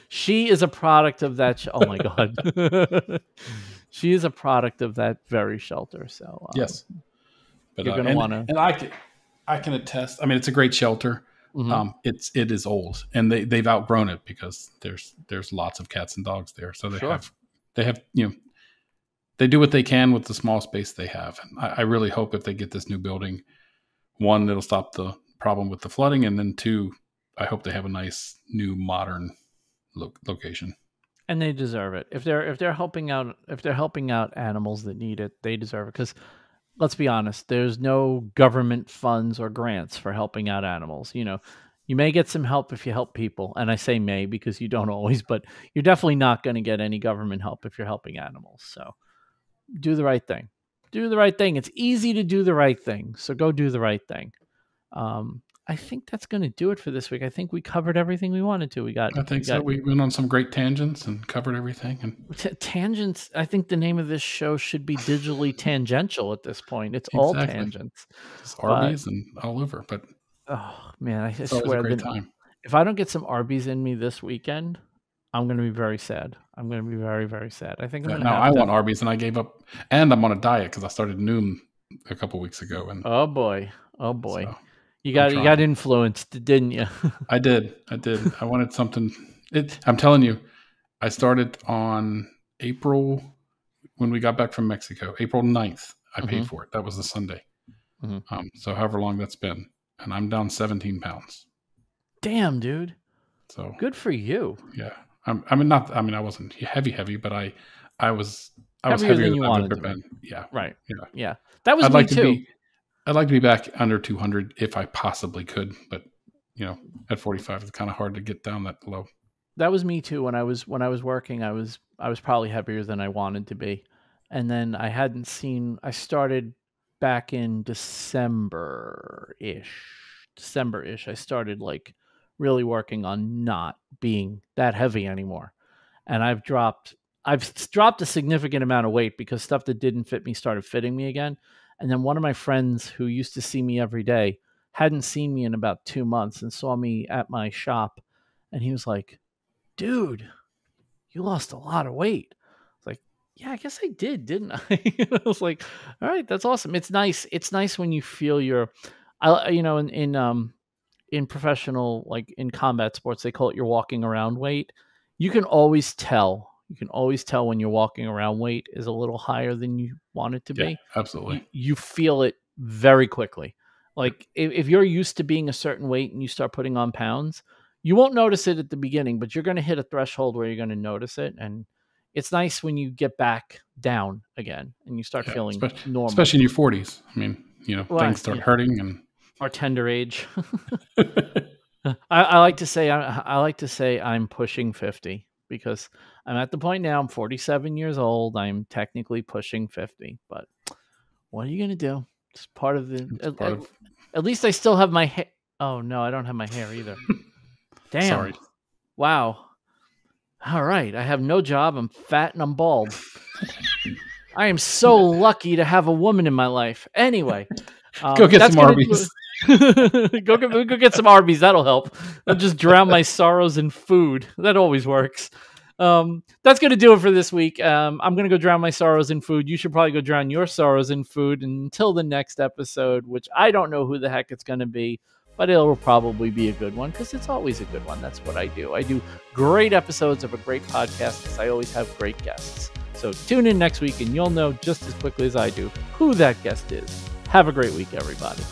She is a product of that. Oh my God. She is a product of that very shelter. So yes, but you're going to want to. And I can attest. I mean, it's a great shelter. Mm-hmm. It is old, and they've outgrown it because there's lots of cats and dogs there. So they have they do what they can with the small space they have. And I really hope if they get this new building, one, it'll stop the problem with the flooding, and then two, I hope they have a nice new modern location. And they deserve it. If they're helping out animals that need it, they deserve it. Because let's be honest, there's no government funds or grants for helping out animals. You may get some help if you help people, and I say may because you don't always, but you're definitely not going to get any government help if you're helping animals. So do the right thing. Do the right thing. It's easy to do the right thing. So go do the right thing. I think that's going to do it for this week. I think we covered everything we wanted to. We went on some great tangents and covered everything. And tangents. I think the name of this show should be digitally tangential at this point. It's all tangents. It's Arby's and all over. But oh man, I swear, a great time. If I don't get some Arby's in me this weekend, I'm going to be very sad. I'm going to be very, very sad. I think I want Arby's, and I gave up. And I'm on a diet because I started Noom a couple weeks ago. And oh boy. So you got influenced, didn't you? I did. I wanted something. I'm telling you, I started on April when we got back from Mexico. April 9th, I paid for it. That was the Sunday. Mm-hmm. So however long that's been, and I'm down 17 pounds. Damn, dude. So good for you. Yeah. I wasn't heavy, but I was heavier than you wanted to be. Yeah. Right. Yeah. That was me too. I'd like to be back under 200 if I possibly could, but at 45, it's kind of hard to get down that low. That was me too. When I was working, I was probably heavier than I wanted to be. And then I started back in December-ish. I started like really working on not being that heavy anymore. And I've dropped a significant amount of weight because stuff that didn't fit me started fitting me again. And then one of my friends who used to see me every day hadn't seen me in about 2 months and saw me at my shop. And he was like, dude, you lost a lot of weight. I was like, Yeah, I guess I did, didn't I? I was like, all right, that's awesome. It's nice. It's nice when you feel in professional, like in combat sports, they call it your walking around weight. You can always tell. You can always tell when your walking around weight is a little higher than you want it to Yeah, be. absolutely. You feel it very quickly. Like if you're used to being a certain weight and you start putting on pounds, you won't notice it at the beginning, but you're going to hit a threshold where you're going to notice it. And it's nice when you get back down again and you start feeling normal. Especially in your 40s. I mean, things start hurting and our tender age. I like to say I'm pushing 50 because I'm at the point now. I'm 47 years old. I'm technically pushing 50, but what are you gonna do? It's part of the. At least I still have my hair. Oh no, I don't have my hair either. Damn. Sorry. Wow. All right, I have no job. I'm fat and I'm bald. I am so lucky to have a woman in my life. Anyway, go get some Arby's. go get some Arby's. That'll help. I'll just drown my sorrows in food. That always works. That's going to do it for this week. I'm going to go drown my sorrows in food. You should probably go drown your sorrows in food. And until the next episode, which I don't know who the heck it's going to be, but it'll probably be a good one because it's always a good one. That's what I do. I do great episodes of a great podcast because I always have great guests. So tune in next week and you'll know just as quickly as I do who that guest is. Have a great week, everybody.